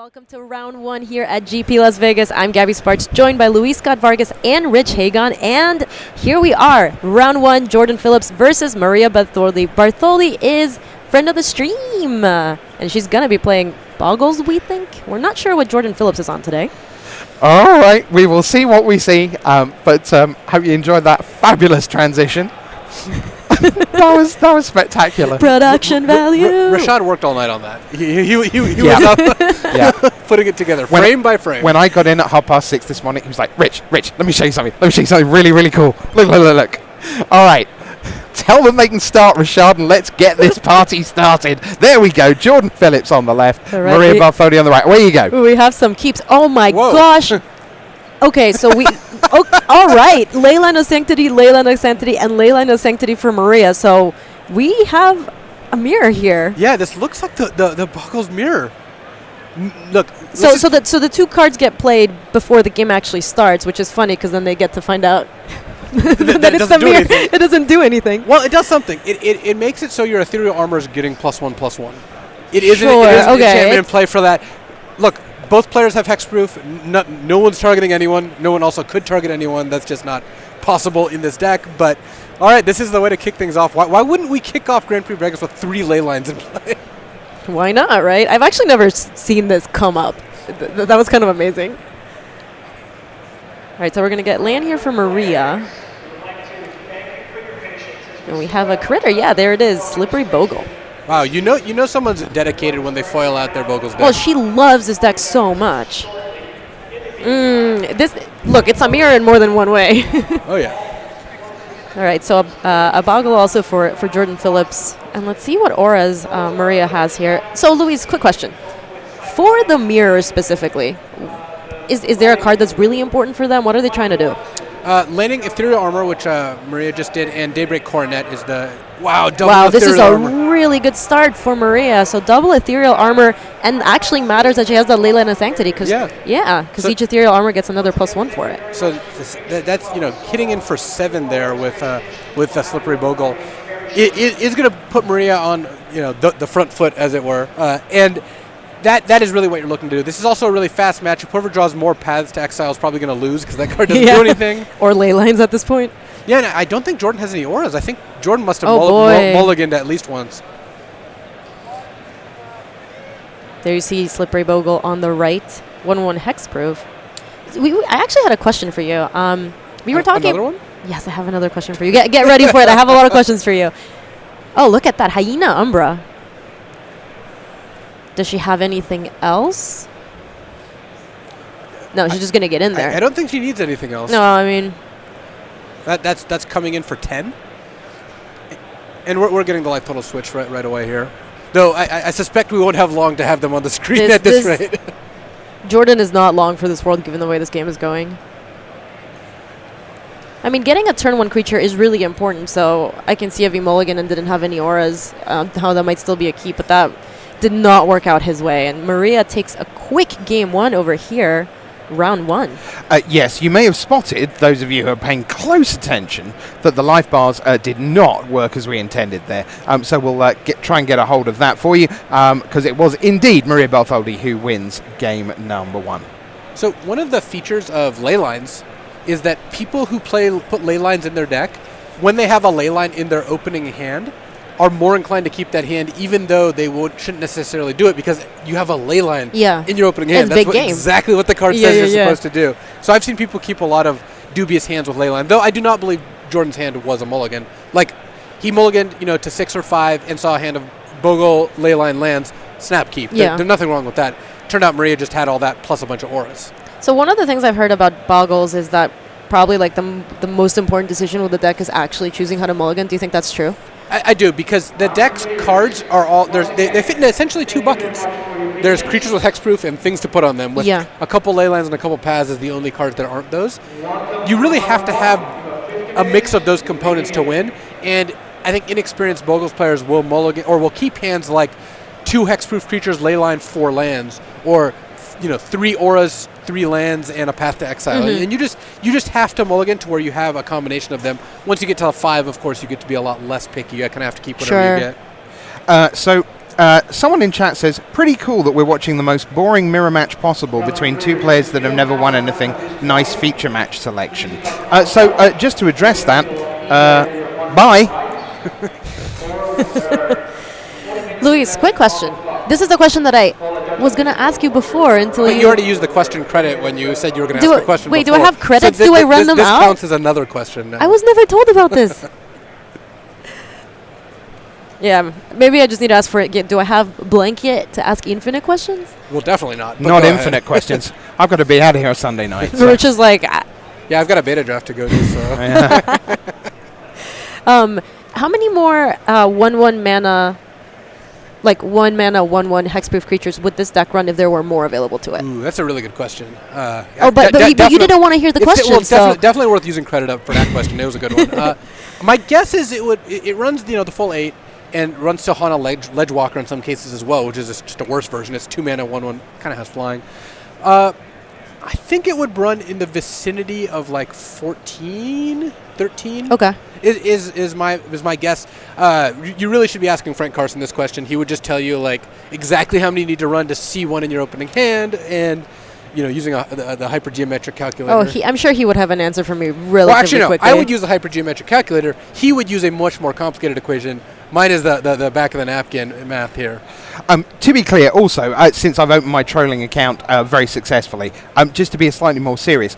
welcome to round one here at GP Las Vegas. I'm Gabby Sparks, joined by Luis Scott Vargas and Rich Hagon. And here we are, round one, Jordan Phillips versus Maria Bartholdi. Bartholdi is friend of the stream, and she's going to be playing Boggles, we think. We're not sure what Jordan Phillips is on today. All right, we will see what we see, but hope you enjoyed that fabulous transition. that was spectacular. Production value. Rashad worked all night on that. He was up putting it together frame by frame. When I got in at 6:30 this morning, he was like, Rich, let me show you something. Let me show you something really, really cool. Look. All right. Tell them they can start, Rashad, and let's get this party started. There we go. Jordan Phillips on the left, All right, Maria Bartholdi on the right. Away you go. We have some keeps. Oh, my gosh. Okay, so we... all right. Leyline of Sanctity, and Leyline of Sanctity for Maria. So we have a mirror here. Yeah, this looks like the Boggles mirror. Look. So the two cards get played before the game actually starts, which is funny because then they get to find out that it's the mirror. It doesn't do anything. Well, it does something. It makes it so your ethereal armor is getting +1/+1. It is an enchantment in play for that. Look. Both players have hexproof. No one's targeting anyone. No one also could target anyone. That's just not possible in this deck. But, all right, this is the way to kick things off. Why wouldn't we kick off Grand Prix Vegas with 3 ley lines in play? Why not, right? I've actually never seen this come up. That was kind of amazing. All right, so we're going to get land here for Maria. And we have a critter. Yeah, there it is. Slippery Bogle. Wow, you know someone's dedicated when they foil out their Bogles deck. Well, she loves this deck so much. Look, it's a mirror in more than one way. Oh, yeah. All right, so a Boggle also for Jordan Phillips. And let's see what auras Maria has here. So, Luis, quick question. For the mirror specifically, is there a card that's really important for them? What are they trying to do? Landing Ethereal Armor, which Maria just did, and Daybreak Coronet is the... Wow, this is a armor. Really good start for Maria. So double Ethereal Armor, and actually matters that she has that Leyline of Sanctity, because each Ethereal Armor gets another +1 for it. So that's hitting in for 7 there with the Slippery Bogle. It is going to put Maria on the front foot, as it were, and that is really what you're looking to do. This is also a really fast matchup. Whoever draws more Paths to Exile is probably going to lose because that card doesn't do anything. Or Leylines at this point. Yeah, and I don't think Jordan has any auras. I think Jordan must have mulliganed at least once. There you see Slippery Bogle on the right. 1/1 hexproof. I actually had a question for you. We were talking... Another one? Yes, I have another question for you. Get ready for it. I have a lot of questions for you. Oh, look at that. Hyena Umbra. Does she have anything else? No, she's just going to get in there. I don't think she needs anything else. No, I mean... That's coming in for 10. And we're getting the life total switch right away here. Though I suspect we won't have long to have them on the screen at this rate. Jordan is not long for this world given the way this game is going. I mean, getting a turn 1 creature is really important, so I can see if he mulliganed and didn't have any auras, how that might still be a keep, but that did not work out his way. And Maria takes a quick game 1 over here. Round 1. Yes, you may have spotted, those of you who are paying close attention, that the life bars did not work as we intended there. So we'll try and get a hold of that for you, because it was indeed Maria Bartholdi who wins game number 1. So one of the features of Leylines is that people who put Leylines in their deck, when they have a Leyline in their opening hand, are more inclined to keep that hand, even though they shouldn't necessarily do it, because you have a Leyline in your opening hand. That's exactly what the card says you're supposed to do. So I've seen people keep a lot of dubious hands with Leyline, though I do not believe Jordan's hand was a mulligan. Like, he mulliganed to 6 or 5 and saw a hand of Bogle, Leyline lands, snap keep. There's nothing wrong with that. Turned out Maria just had all that plus a bunch of auras. So one of the things I've heard about Boggles is that probably like the most important decision with the deck is actually choosing how to mulligan. Do you think that's true? I do, because the deck's cards are all... They fit into essentially 2 buckets. There's creatures with hexproof and things to put on them. With a couple Leylines and a couple Paths is the only cards that aren't those. You really have to have a mix of those components to win, and I think inexperienced Bogles players will mulligan, or will keep hands like 2 hexproof creatures, Leyline, 4 lands, or 3 auras, 3 lands, and a Path to Exile. And you just have to mulligan to where you have a combination of them. Once you get to 5, of course, you get to be a lot less picky. You kind of have to keep whatever you get. So someone in chat says, pretty cool that we're watching the most boring mirror match possible between two players that have never won anything. Nice feature match selection. So just to address that, bye. Luis, quick question. This is the question that I was going to ask you before until But you already used the question credit when you said you were going to ask the question Wait, before. do I have credits? So Do I run them this out? This counts as another question now. I was never told about this. Yeah, maybe I just need to ask for it. Do I have blanket to ask infinite questions? Well, definitely not. Not infinite questions. I've got to be out of here Sunday night. So. Which is like... Yeah, I've got a beta draft to go to, so... How many more 1/1 mana... Like 1 mana, 1/1 hexproof creatures would this deck run if there were more available to it? Ooh, that's a really good question. But you didn't want to hear the question. Well, it's definitely worth using credit up for that question. It was a good one. My guess is it runs the full 8 and runs Silhana Ledgewalker in some cases as well, which is just a worse version. It's 2 mana, 1/1, kind of has flying. I think it would run in the vicinity of like 14, 13. Okay. Is my guess. You really should be asking Frank Carson this question. He would just tell you like exactly how many you need to run to see one in your opening hand, and using the hypergeometric calculator. I'm sure he would have an answer for me relatively quickly. I would use the hypergeometric calculator. He would use a much more complicated equation. Mine is the back of the napkin math here. To be clear, also, since I've opened my trolling account very successfully, just to be slightly more serious,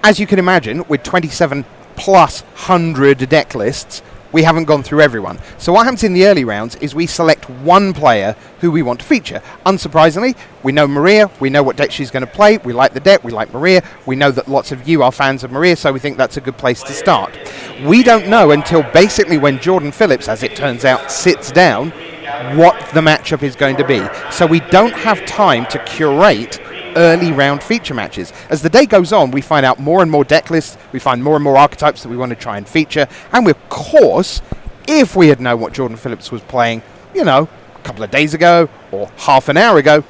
as you can imagine, with 27 plus 100 deck lists, we haven't gone through everyone. So what happens in the early rounds is we select one player who we want to feature. Unsurprisingly, we know Maria, we know what deck she's going to play, we like the deck, we like Maria, we know that lots of you are fans of Maria, so we think that's a good place to start. We don't know until basically when Jordan Phillips, as it turns out, sits down, what the matchup is going to be. So we don't have time to curate early round feature matches. As the day goes on, we find out more and more deck lists, we find more and more archetypes that we want to try and feature, and of course, if we had known what Jordan Phillips was playing, a couple of days ago or half an hour ago,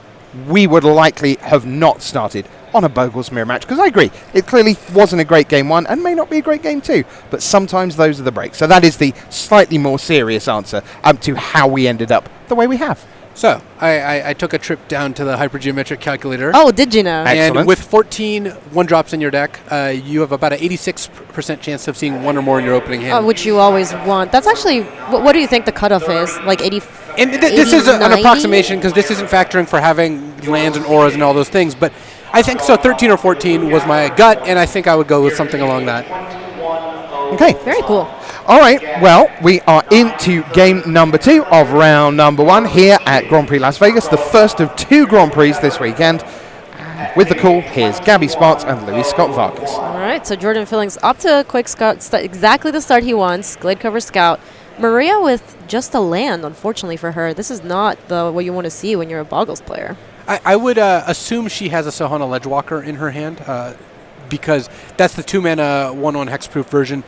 we would likely have not started on a Bogle's mirror match, because I agree, it clearly wasn't a great game 1 and may not be a great game 2, but sometimes those are the breaks. So that is the slightly more serious answer to how we ended up the way we have. So, I took a trip down to the hypergeometric calculator. Oh, did you know? Excellent. And with 14 1-drops in your deck, you have about an 86% chance of seeing one or more in your opening hand. Which you always want. That's actually, what do you think the cutoff is? Like 80? And this is an approximation, because this isn't factoring for having lands and auras and all those things, but I think so 13 or 14 was my gut, and I think I would go with something along that. Okay. Very cool. All right, well, we are into game number 2 of round number 1 here at Grand Prix Las Vegas, the first of 2 Grand Prix this weekend. With the call, here's Gabby Spots and Luis Scott Vargas. All right, so Jordan Fillings up to a quick scout, exactly the start he wants, Gladecover Scout. Maria with just a land, unfortunately for her. This is not what you want to see when you're a Boggles player. I would assume she has a Silhana Ledgewalker in her hand, because that's the 2 mana 1/1 hexproof version.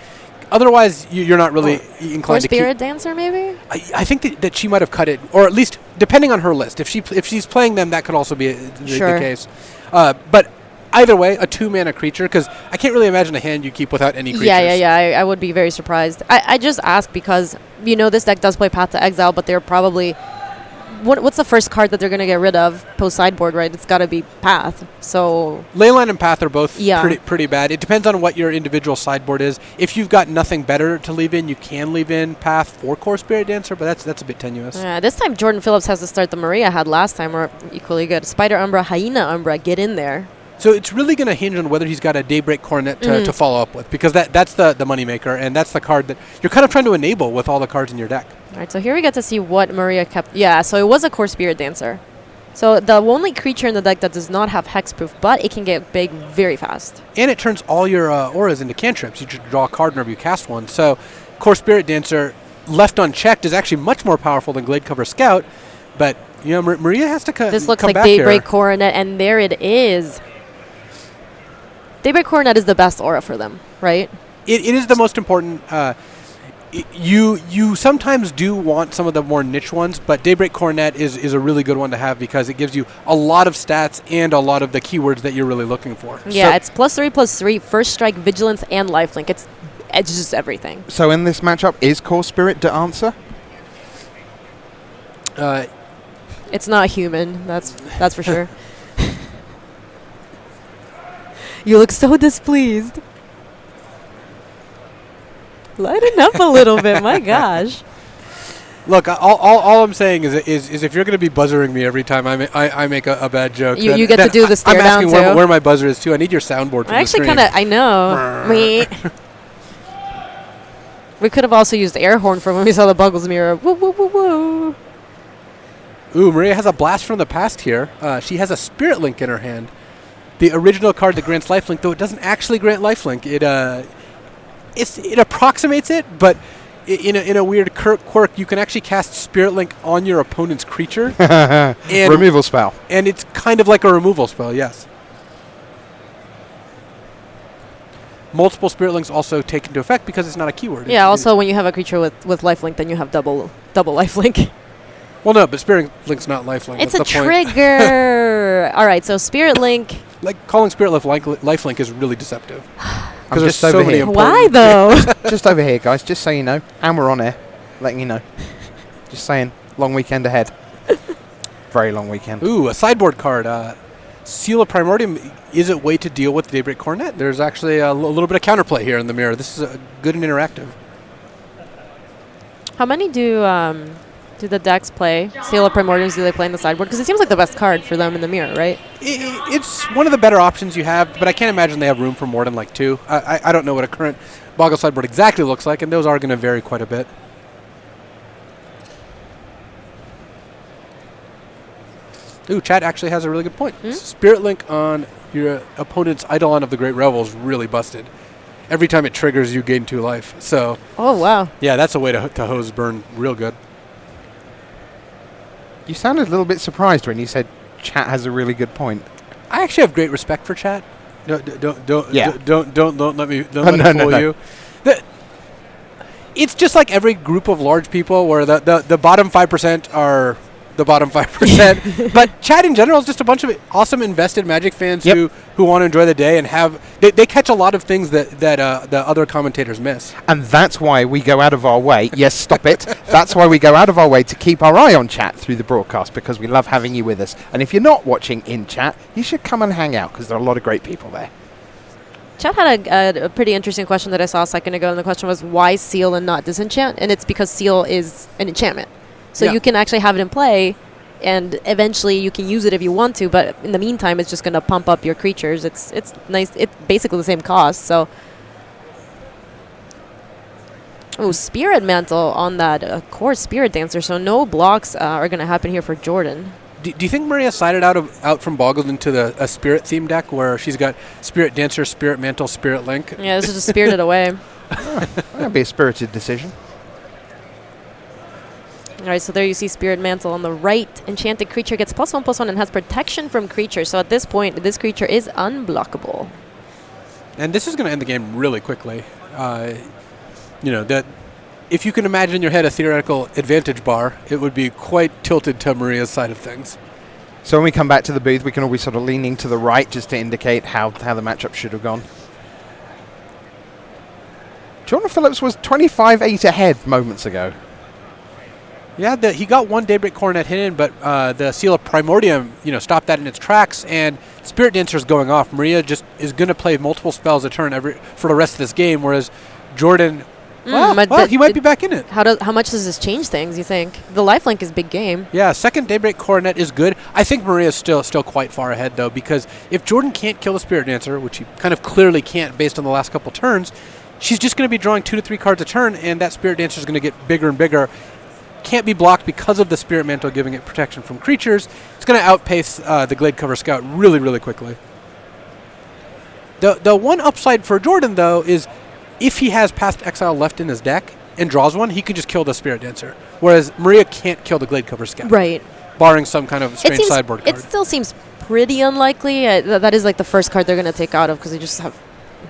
Otherwise, you're not really inclined to keep... Spirit Dancer, maybe? I think that she might have cut it, or at least, depending on her list. If she's playing them, that could also be the case. But either way, a 2 mana creature, because I can't really imagine a hand you keep without any creatures. Yeah. I would be very surprised. I just ask because, this deck does play Path to Exile, but they're probably... What's the first card that they're going to get rid of post-sideboard, right? It's got to be Path. So Leyline and Path are both pretty bad. It depends on what your individual sideboard is. If you've got nothing better to leave in, you can leave in Path for Core Spirit Dancer, but that's a bit tenuous. Yeah, this time Jordan Phillips has to start the Maria had last time, or equally good. Spider Umbra, Hyena Umbra, get in there. So it's really going to hinge on whether he's got a Daybreak Coronet to follow up with, because that's the moneymaker, and that's the card that you're kind of trying to enable with all the cards in your deck. All right, so here we get to see what Maria kept. Yeah, so it was a Core Spirit Dancer. So the only creature in the deck that does not have hexproof, but it can get big very fast. And it turns all your auras into cantrips. You just draw a card whenever you cast one. So Core Spirit Dancer, left unchecked, is actually much more powerful than Gladecover Scout, but Maria has to come back. This looks like Daybreak Coronet, and there it is. Daybreak Coronet is the best aura for them, right? It is the most important. You sometimes do want some of the more niche ones, but Daybreak Coronet is a really good one to have because it gives you a lot of stats and a lot of the keywords that you're really looking for. Yeah, it's +3/+3, first strike, vigilance, and lifelink. It's just everything. So in this matchup, is Core Spirit the answer? It's not human. That's for sure. You look so displeased. Lighten up a little bit. My gosh. Look, all I'm saying is if you're going to be buzzering me every time I make a bad joke, you get to do the stare I'm down asking too. where my buzzer is too. I need your soundboard. From I actually kind of, I know. Me. We could have also used air horn for when we saw the Buggles mirror. Woo woo woo woo. Ooh, Maria has a blast from the past here. She has a Spirit Link in her hand. The original card that grants lifelink, though it doesn't actually grant lifelink. It approximates it, but in a weird quirk, you can actually cast Spirit Link on your opponent's creature. And removal spell. And it's kind of like a removal spell, yes. Multiple Spirit Links also take into effect because it's not a keyword. Yeah, also when you have a creature with lifelink, then you have double lifelink. Well, no, but Spirit Link's not lifelink. It's That's a the point. trigger. All right, so Spirit Link. Like calling Spirit lifelink is really deceptive. I'm just over here. Why though? Just over here, guys. Just so you know, and we're on air, letting you know. Just saying, long weekend ahead. Very long weekend. Ooh, a sideboard card. Seal of Primordium is a way to deal with Daybreak Coronet. There's actually a little bit of counterplay here in the mirror. This is good and interactive. How many do the decks play? Seal of Primordiums, do they play in the sideboard? Because it seems like the best card for them in the mirror, right? It's one of the better options you have, but I can't imagine they have room for more than like 2. I don't know what a current Boggle sideboard exactly looks like, and those are going to vary quite a bit. Ooh, Chad actually has a really good point. Spirit Link on your opponent's Eidolon of the Great Revel is really busted. Every time it triggers, you gain 2 life. So, oh wow, yeah, that's a way to hose burn real good. You sounded a little bit surprised when you said Chat has a really good point. I actually have great respect for Chat. Don't let me fool you. It's just like every group of large people where the bottom 5% are the bottom 5%. But Chat in general is just a bunch of awesome invested Magic fans who want to enjoy the day and they catch a lot of things that the other commentators miss. And that's why we go out of our way. Yes, stop it. That's why we go out of our way to keep our eye on Chat through the broadcast, because we love having you with us. And if you're not watching in Chat, you should come and hang out, because there are a lot of great people there. Chat had a pretty interesting question that I saw a second ago, and the question was why Seal and not Disenchant? And it's because Seal is an enchantment. So you can actually have it in play, and eventually you can use it if you want to, but in the meantime, it's just going to pump up your creatures. It's nice. It's basically the same cost, so... Oh, Spirit Mantle on that core Spirit Dancer, so no blocks are going to happen here for Jordan. Do you think Maria sided out from Boggled into a Spirit theme deck where she's got Spirit Dancer, Spirit Mantle, Spirit Link? Yeah, this is just Spirited Away. That'd be a spirited decision. All right, so there you see Spirit Mantle on the right. Enchanted creature gets +1/+1 and has protection from creatures. So at this point, this creature is unblockable. And this is going to end the game really quickly. That if you can imagine in your head a theoretical advantage bar, it would be quite tilted to Maria's side of things. So when we come back to the booth, we can always sort of leaning to the right just to indicate how the matchup should have gone. Jordan Phillips was 25-8 ahead moments ago. Yeah, he got one Daybreak Coronet hidden, but the Seal of Primordium, stopped that in its tracks, and Spirit Dancer is going off. Maria just is going to play multiple spells a turn for the rest of this game, whereas Jordan, he might be back in it. How much does this change things, you think? The lifelink is big game. Yeah, second Daybreak Coronet is good. I think Maria's still quite far ahead, though, because if Jordan can't kill the Spirit Dancer, which he kind of clearly can't based on the last couple turns, she's just going to be drawing 2 to 3 cards a turn, and that Spirit Dancer is going to get bigger and bigger. Can't be blocked because of the Spirit Mantle giving it protection from creatures. It's going to outpace the Gladecover Scout really, really quickly. The one upside for Jordan, though, is if he has Path to Exile left in his deck and draws one, he could just kill the Spirit Dancer. Whereas Maria can't kill the Gladecover Scout. Right. Barring some kind of strange sideboard card. It still seems pretty unlikely. That is like the first card they're going to take out of because they just have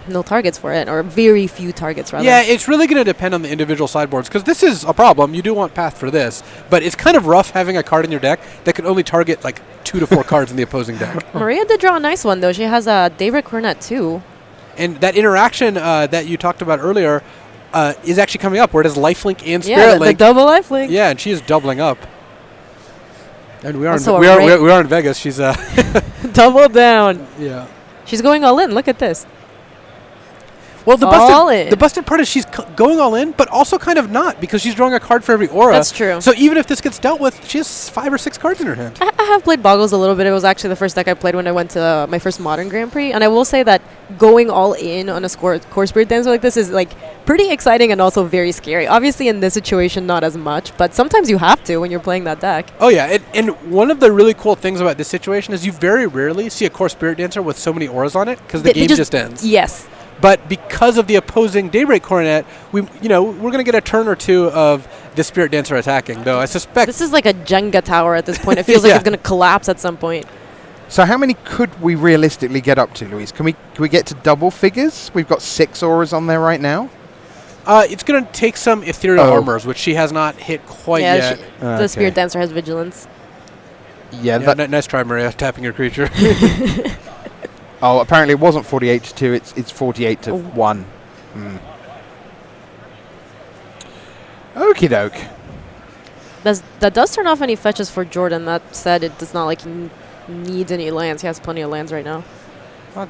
no targets for it, or very few targets, rather. Yeah, it's really going to depend on the individual sideboards, because this is a problem. You do want Path for this, but it's kind of rough having a card in your deck that can only target like 2 to 4 cards in the opposing deck. Maria did draw a nice one, though. She has a Daybreak Coronet, too. And that interaction that you talked about earlier is actually coming up, where it has Lifelink and Spirit Link. The double Lifelink. Yeah, and she is doubling up. And we are Also we are in Vegas. She's double down. yeah. She's going all in. Look at this. Well, All in. the busted part is she's going all in, but also kind of not, because she's drawing a card for every aura. That's true. So even if this gets dealt with, she has 5 or 6 cards in her hand. I have played Boggles a little bit. It was actually the first deck I played when I went to my first Modern Grand Prix. And I will say that going all in on a Core Spirit Dancer like this is like pretty exciting and also very scary. Obviously, in this situation, not as much, but sometimes you have to when you're playing that deck. Oh, yeah. And one of the really cool things about this situation is you very rarely see a Core Spirit Dancer with so many auras on it, because the game just ends. Yes. But because of the opposing Daybreak Coronet, we're going to get a turn or two of the Spirit Dancer attacking, though I suspect... This is like a Jenga tower at this point. It feels like it's going to collapse at some point. So how many could we realistically get up to, Louise? Can we get to double figures? We've got 6 auras on there right now. It's going to take some ethereal armors, which she has not hit quite yet. The Spirit Dancer has vigilance. Yeah, nice try, Maria, tapping your creature. Oh, apparently it wasn't 48 to 2. It's 48 to 1. Okie doke. That does turn off any fetches for Jordan. That said, it does not like he needs any lands. He has plenty of lands right now.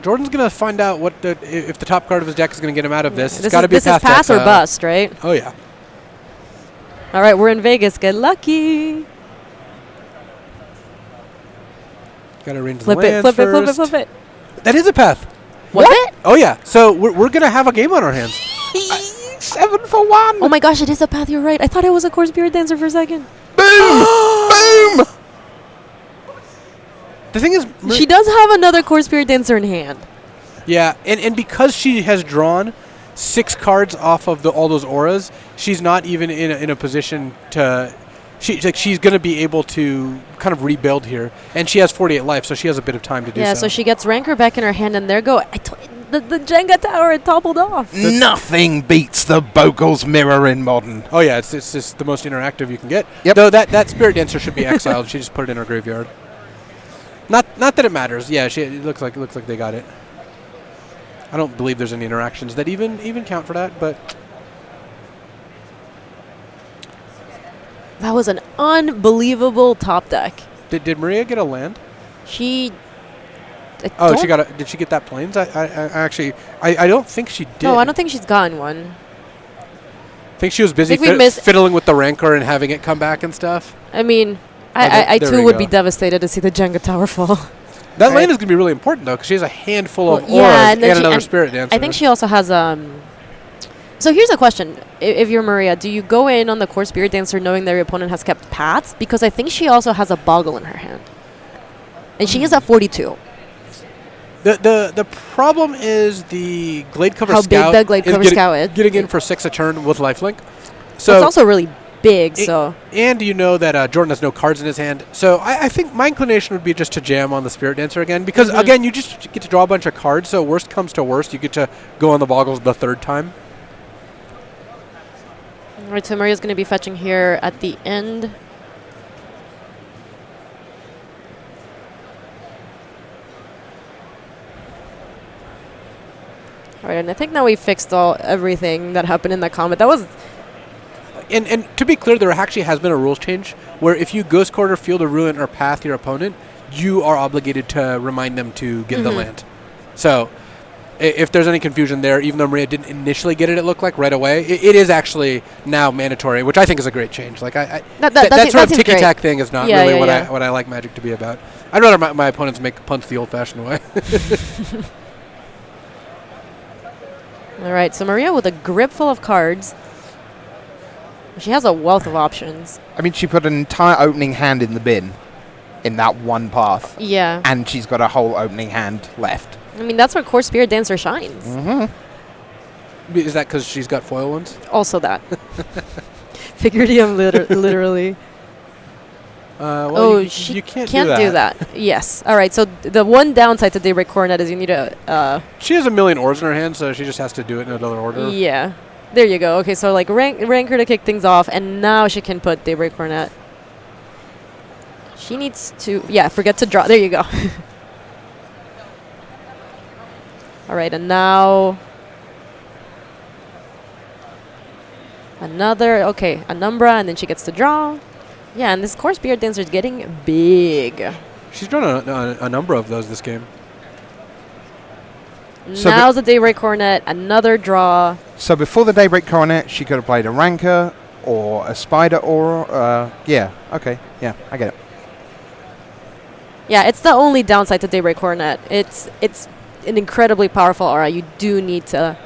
Jordan's going to find out if the top card of his deck is going to get him out of this. It's got to be this is pass or bust, right? Oh, yeah. All right, we're in Vegas. Get lucky. Got to arrange the flip lands it, first. flip it. That is a path. What? Oh, yeah. So we're going to have a game on our hands. 7 for 1. Oh my gosh, it is a path. You're right. I thought it was a Core Spirit Dancer for a second. Boom! Boom! The thing is... She does have another Core Spirit Dancer in hand. Yeah, and because she has drawn 6 cards off of all those auras, she's not even in a position to... She's going to be able to kind of rebuild here. And she has 48 life, so she has a bit of time to do so. Yeah, so she gets Rancor back in her hand, and there go... The Jenga tower had toppled off. Nothing beats the Bogle's Mirror in Modern. Oh, yeah, it's just the most interactive you can get. Yep. Though that Spirit Dancer should be exiled. She just put it in her graveyard. Not that it matters. Yeah, it looks like they got it. I don't believe there's any interactions that even count for that, but... That was an unbelievable top deck. Did Maria get a land? She... Did she get that plains? I don't think she did. No, I don't think she's gotten one. I think she was busy fiddling with the Rancor and having it come back and stuff. I mean, I too would be devastated to see the Jenga tower fall. That land is going to be really important, though, because she has a handful of auras and another Spirit Dancer. I think she also has... So here's a question. If you're Maria, do you go in on the Core Spirit Dancer knowing that your opponent has kept paths? Because I think she also has a Boggle in her hand. And she is at 42. The problem is the Glade Cover How Scout. How big the Glade Cover Scout is. Getting in for 6 a turn with lifelink. So it's also really big, so... And you know that Jordan has no cards in his hand. So I think my inclination would be just to jam on the Spirit Dancer again. Because, again, you just get to draw a bunch of cards. So worst comes to worst, you get to go on the Boggles the 3rd time. All right, so Maria's going to be fetching here at the end. All right, and I think now we fixed everything that happened in that comment. That was... And to be clear, there actually has been a rules change where if you Ghost Quarter, Field of Ruin, or Path your opponent, you are obligated to remind them to get the land. So if there's any confusion there, even though Maria didn't initially get it, it looked like right away, it is actually now mandatory, which I think is a great change. Like that sort of ticky-tack thing is not really what I like Magic to be about. I'd rather my opponents make punts the old-fashioned way. All right, so Maria with a grip full of cards. She has a wealth of options. I mean, she put an entire opening hand in the bin in that one path. Yeah. And she's got a whole opening hand left. I mean, that's where Core Spirit Dancer shines. Is that because she's got foil ones? Also that. Figurative, literally. You can't do that. Yes. All right, so the one downside to Daybreak Coronet is you need a... She has a million ores in her hand, so she just has to do it in another order. Yeah. There you go. Okay, so like Rancor to kick things off, and now she can put Daybreak Coronet. She needs to... Yeah, forget to draw. There you go. All right, and now... Another... Okay, a Umbra, and then she gets to draw. Yeah, and this Core Spirit Dancer is getting big. She's drawn a number of those this game. So Now's the Daybreak Coronet, another draw. So before the Daybreak Coronet, she could have played a Rancor or a Spider Aura. Yeah, okay. Yeah, I get it. Yeah, it's the only downside to Daybreak Coronet. It's an incredibly powerful aura. You do need to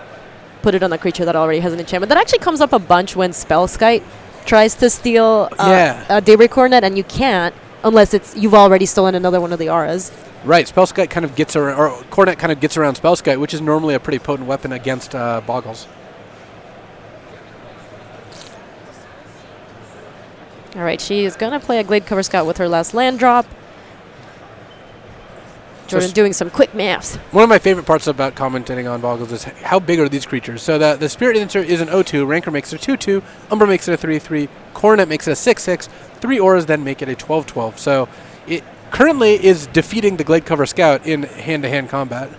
put it on a creature that already has an enchantment. That actually comes up a bunch when Spellskite tries to steal a Daybreak Coronet, and you can't unless you've already stolen another one of the auras. Right, Spellskite kind of gets around, or Coronet kind of gets around Spellskite, which is normally a pretty potent weapon against Boggles. All right, she is going to play a Gladecover Scout with her last land drop. Jordan doing some quick maths. One of my favorite parts about commentating on Boggles is how big are these creatures. So the Spirit Dancer is an 0-2, Rancor makes it a 2-2, Umbra makes it a 3-3, Coronet makes it a 6-6, 3 auras then make it a 12-12. So it currently is defeating the Gladecover Scout in hand-to-hand combat.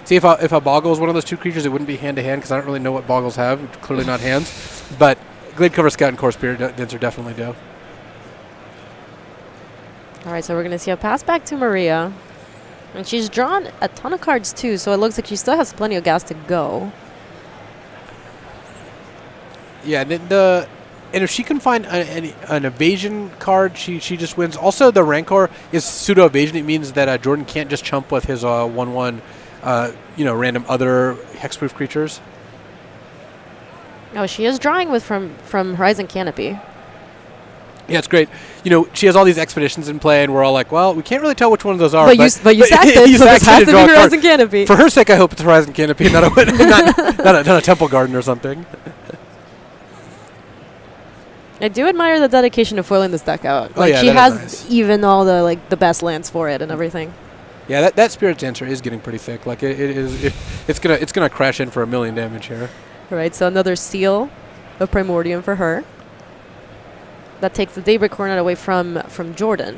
See, if a Boggle is one of those two creatures, it wouldn't be hand-to-hand because I don't really know what Boggles have. Clearly not hands. But Gladecover Scout and Core Spirit Dancer definitely do. All right, so we're going to see a pass back to Maria. And she's drawn a ton of cards, too, so it looks like she still has plenty of gas to go. Yeah, and if she can find an evasion card, she just wins. Also, the Rancor is pseudo-evasion. It means that Jordan can't just chump with his 1/1, random other hexproof creatures. Oh, she is drawing from Horizon Canopy. Yeah, it's great. She has all these expeditions in play, and we're all like, well, we can't really tell which one of those are. But you sacked it, so this has to be Horizon Canopy. For her sake, I hope it's Horizon Canopy, not a Temple Garden or something. I do admire the dedication of foiling this deck out. She has even all the best lands for it and everything. Yeah, that Spirit Dancer is getting pretty thick. Like it's gonna crash in for 1,000,000 damage here. All right, so another Seal of Primordium for her. That takes the Daybreak Coronet away from Jordan.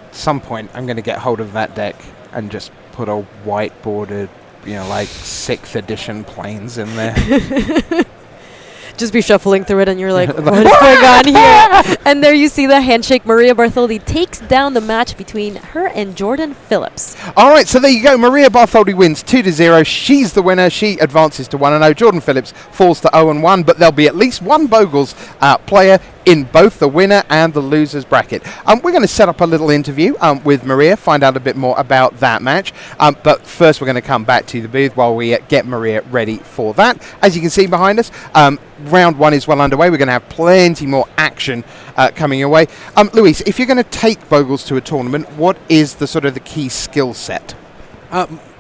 At some point, I'm going to get hold of that deck and just put a white bordered, 6th edition planes in there. Just be shuffling through it and you're like, what is going on here? And there you see the handshake. Maria Bartholdi takes down the match between her and Jordan Phillips. All right, so there you go. Maria Bartholdi wins 2-0. She's the winner. She advances to 1-0. Jordan Phillips falls to 0-1, but there'll be at least one Boggles player in both the winner and the losers bracket. We're going to set up a little interview with Maria, find out a bit more about that match. But first, we're going to come back to the booth while we get Maria ready for that. As you can see behind us, round one is well underway. We're going to have plenty more action coming your way. Luis, if you're going to take Boggles to a tournament, what is the key skill set?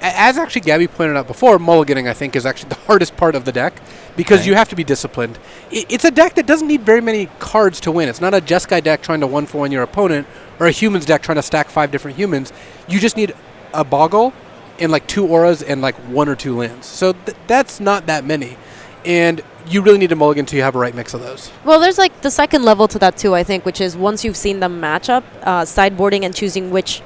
As actually Gabby pointed out before, mulliganing, I think, is actually the hardest part of the deck because you have to be disciplined. It's a deck that doesn't need very many cards to win. It's not a Jeskai deck trying to 1-for-1 your opponent or a humans deck trying to stack 5 different humans. You just need a Boggle and 2 auras and 1 or 2 lands. So that's not that many. And you really need to mulligan until you have a right mix of those. Well, there's the second level to that too, I think, which is once you've seen them match up, sideboarding and choosing which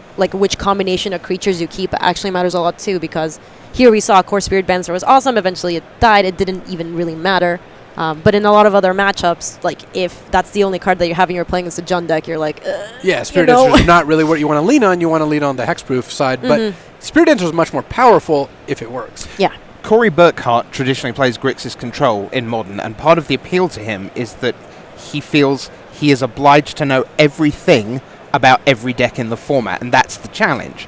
combination of creatures you keep actually matters a lot too, because here we saw Core Spirit Dancer was awesome. Eventually it died. It didn't even really matter. But in a lot of other matchups, if that's the only card that you have and you're playing as a Jund deck, you're like, yeah, Spirit Dancer is not really what you want to lean on. You want to lean on the hexproof side. But Spirit Dancer is much more powerful if it works. Yeah. Corey Burkhart traditionally plays Grixis Control in Modern, and part of the appeal to him is that he feels he is obliged to know everything about every deck in the format, and that's the challenge.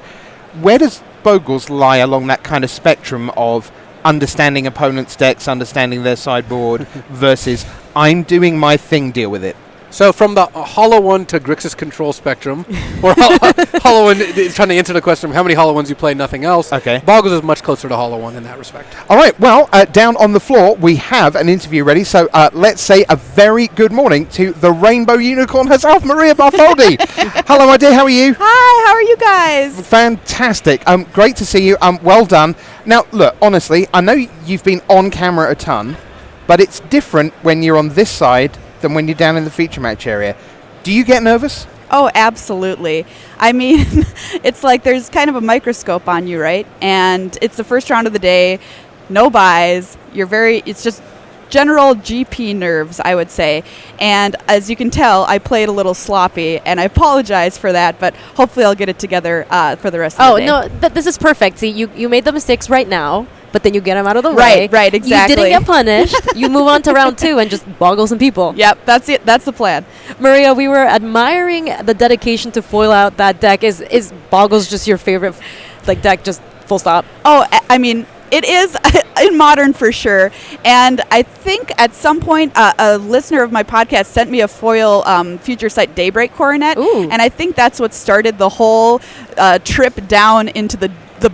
Where does Boggles lie along that kind of spectrum of understanding opponents' decks, understanding their sideboard, versus I'm doing my thing, deal with it? So from the Hollow One to Grixis Control spectrum, or Hollow One is trying to answer the question of how many Hollow Ones you play, nothing else. Okay. Boggles is much closer to Hollow One in that respect. All right, well, down on the floor, we have an interview ready. So let's say a very good morning to the Rainbow Unicorn herself, Maria Bartholdi. Hello, my dear, how are you? Hi, how are you guys? Fantastic. Great to see you. Well done. Now, look, honestly, I know you've been on camera a ton, but it's different when you're on this side than when you're down in the feature match area. Do you get nervous? Oh, absolutely. I mean, it's like there's kind of a microscope on you, right? And it's the first round of the day, no buys. It's just general GP nerves, I would say. And as you can tell, I played a little sloppy, and I apologize for that, but hopefully I'll get it together for the rest of the day. Oh, no, this is perfect. See, you made the mistakes right now, but then you get them out of the way. Right, exactly. You didn't get punished. You move on to round 2 and just boggle some people. Yep, that's it. That's the plan. Maria, we were admiring the dedication to foil out that deck. Is Boggles just your favorite deck, just full stop? Oh, I mean, it is in Modern for sure. And I think at some point a listener of my podcast sent me a foil Future Sight Daybreak Coronet. Ooh. And I think that's what started the whole trip down into the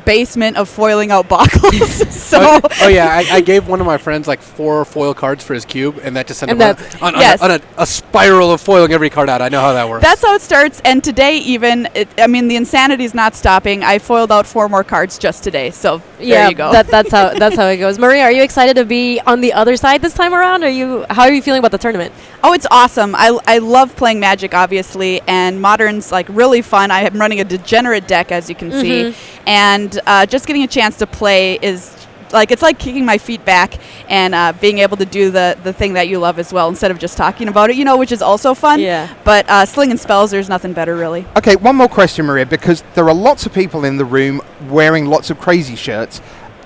basement of foiling out Boggles. So I gave one of my friends 4 foil cards for his cube, and that just sent him on yes. a spiral of foiling every card out. I know how that works. That's how it starts. And today even, the insanity is not stopping. I foiled out 4 more cards just today. So there you go. That's how it goes. Maria, are you excited to be on the other side this time around? How are you feeling about the tournament? Oh, it's awesome. I love playing Magic, obviously, and Modern's really fun. I am running a degenerate deck, as you can see, and just getting a chance to play is it's like kicking my feet back and being able to do the thing that you love as well instead of just talking about it, which is also fun. Yeah. But slinging spells, there's nothing better, really. Okay, one more question, Maria, because there are lots of people in the room wearing lots of crazy shirts.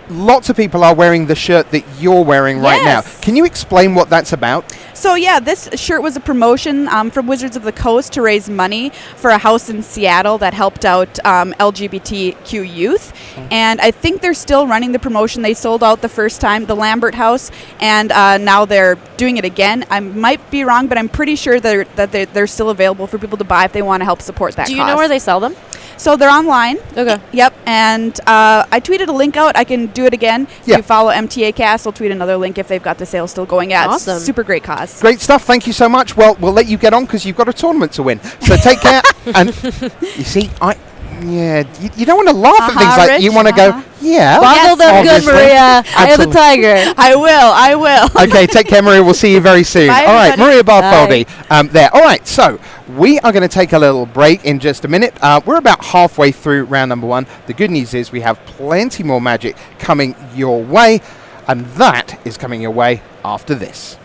Lots of people are wearing the shirt that you're wearing right now. Can you explain what that's about? So yeah, this shirt was a promotion from Wizards of the Coast to raise money for a house in Seattle that helped out LGBTQ youth. And I think they're still running the promotion. They sold out the first time, the Lambert House, and now they're doing it again. I might be wrong, but I'm pretty sure that they're still available for people to buy if they want to help support that cause. Do you know where they sell them? So they're online. Okay. Yep. And I tweeted a link out. I can do it again. If you follow MTA Cast, I'll tweet another link if they've got the sale still going. Yeah, awesome. It's super great cause. Great stuff. Thank you so much. Well, we'll let you get on because you've got a tournament to win. So take care. And you see, you don't want to laugh at things like Rich, you want to go, Boggle them good, obviously. Maria. Eye of the tiger. I will. Okay, take care, Maria. We'll see you very soon. Bye, all right, everybody. Maria Bartholdi there. All right, so we are going to take a little break in just a minute. We're about halfway through round number 1. The good news is we have plenty more Magic coming your way, and that is coming your way after this.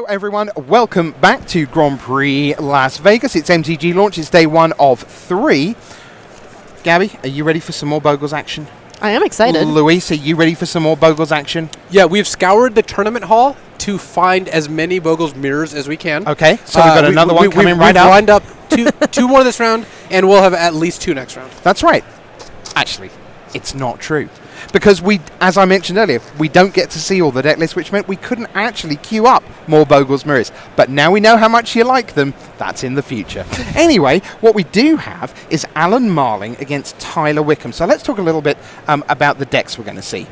everyone, welcome back to Grand Prix Las Vegas. It's MTG launch, it's day 1 of 3. Gabby, are you ready for some more Bogles action? I am excited. Luis, are you ready for some more Bogles action? Yeah, we've scoured the tournament hall to find as many Bogles mirrors as we can. Okay, so we've got another one coming right up. We've lined up two more this round, and we'll have at least 2 next round. That's right. Actually, it's not true. Because we, as I mentioned earlier, we don't get to see all the deck lists, which meant we couldn't actually queue up more Bogles mirrors. But now we know how much you like them. That's in the future. Anyway, what we do have is Alan Marling against Tyler Wickham. So let's talk a little bit about the decks we're going to see.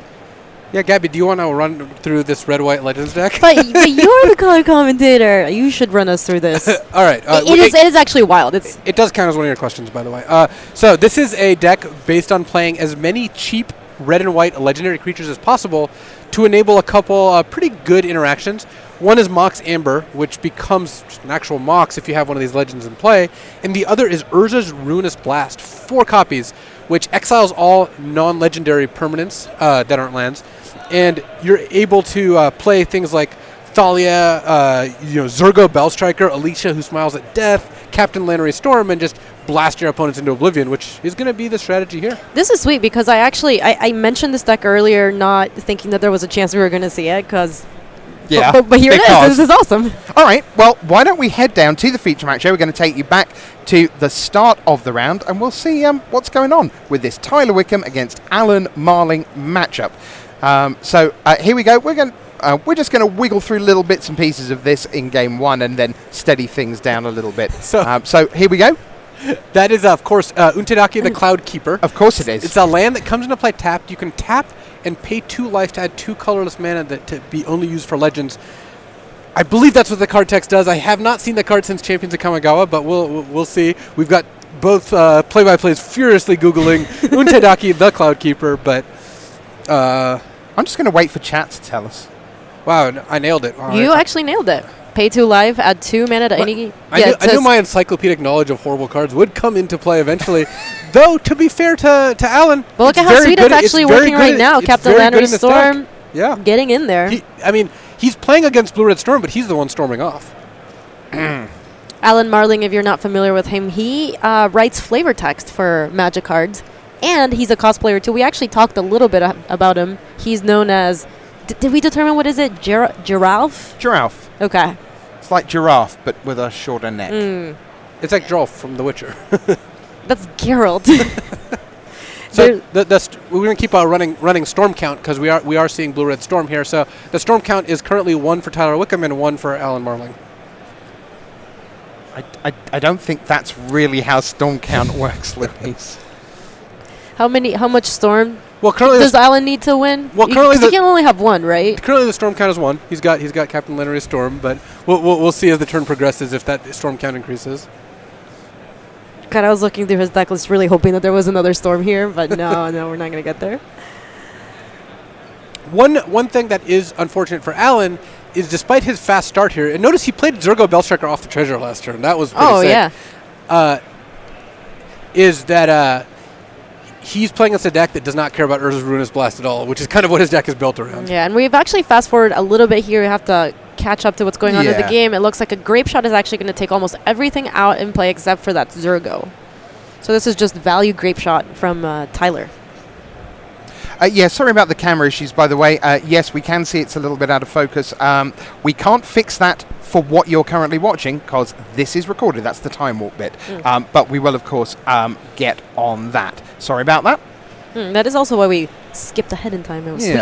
Yeah, Gabby, do you want to run through this Red-White Legends deck? But you're the color commentator. You should run us through this. All right. It is actually wild. It does count as one of your questions, by the way. So this is a deck based on playing as many cheap red and white legendary creatures as possible to enable a couple pretty good interactions. One is Mox Amber, which becomes just an actual Mox if you have one of these legends in play. And the other is Urza's Ruinous Blast, 4 copies, which exiles all non-legendary permanents that aren't lands. And you're able to play things like Thalia, Zurgo Bellstriker, Alicia who smiles at death, Captain Lannery Storm, and just blast your opponents into oblivion, which is going to be the strategy here. This is sweet because I mentioned this deck earlier, not thinking that there was a chance we were going to see it, because but here it is. This is awesome. All right, well, why don't we head down to the feature match show? We're going to take you back to the start of the round, and we'll see what's going on with this Tyler Wickham against Alan Marling matchup. So here we go. We're just going to wiggle through little bits and pieces of this in game 1 and then steady things down a little bit. So here we go. That is, of course, Untedaki the Cloud Keeper. Of course it is. It's a land that comes into play tapped. You can tap and pay 2 life to add 2 colorless mana that to be only used for legends. I believe that's what the card text does. I have not seen the card since Champions of Kamigawa, but we'll see. We've got both play-by-plays furiously Googling Untedaki the Cloud Keeper, but... I'm just going to wait for chat to tell us. Wow, I nailed it. You actually nailed it. Pay 2 life, add 2 mana to any... I knew my encyclopedic knowledge of horrible cards would come into play eventually. Though, to be fair to Alan... But look at how sweet it's actually working right now. Captain Lannery Storm getting in there. He's playing against Blue-Red Storm, but he's the one storming off. Alan Marling, if you're not familiar with him, he writes flavor text for Magic cards. And he's a cosplayer, too. We actually talked a little bit about him. He's known as... Did we determine what is it? Giralf? Giralf. Okay. It's like giraffe, but with a shorter neck. It's like Giralf from The Witcher. That's Geralt. So we're going to keep running storm count because we are seeing Blue-Red Storm here. So the storm count is currently 1 for Tyler Wickham and 1 for Alan Marling. I don't think that's really how storm count works, Luis. How much storm currently does Alan need to win? Well, currently he can only have 1, right? Currently the storm count is 1. He's got Captain Lannery Storm, but we'll see as the turn progresses if that storm count increases. God, I was looking through his deck list, really hoping that there was another storm here, but no, we're not going to get there. One thing that is unfortunate for Alan is despite his fast start here, and notice he played Zurgo Bellstriker off the treasure last turn. That was pretty sick. Yeah. Is that he's playing against a deck that does not care about Urza's Ruinous Blast at all, which is kind of what his deck is built around. Yeah, and we've actually fast-forwarded a little bit here. We have to catch up to what's going on in the game. It looks like a Grape Shot is actually going to take almost everything out in play except for that Zurgo. So this is just value Grape Shot from Tyler. Sorry about the camera issues, by the way. Yes, we can see it's a little bit out of focus. We can't fix that for what you're currently watching because this is recorded. That's the time warp bit. But we will, of course, get on that. Sorry about that. That is also why we skipped ahead in time. It was sweet.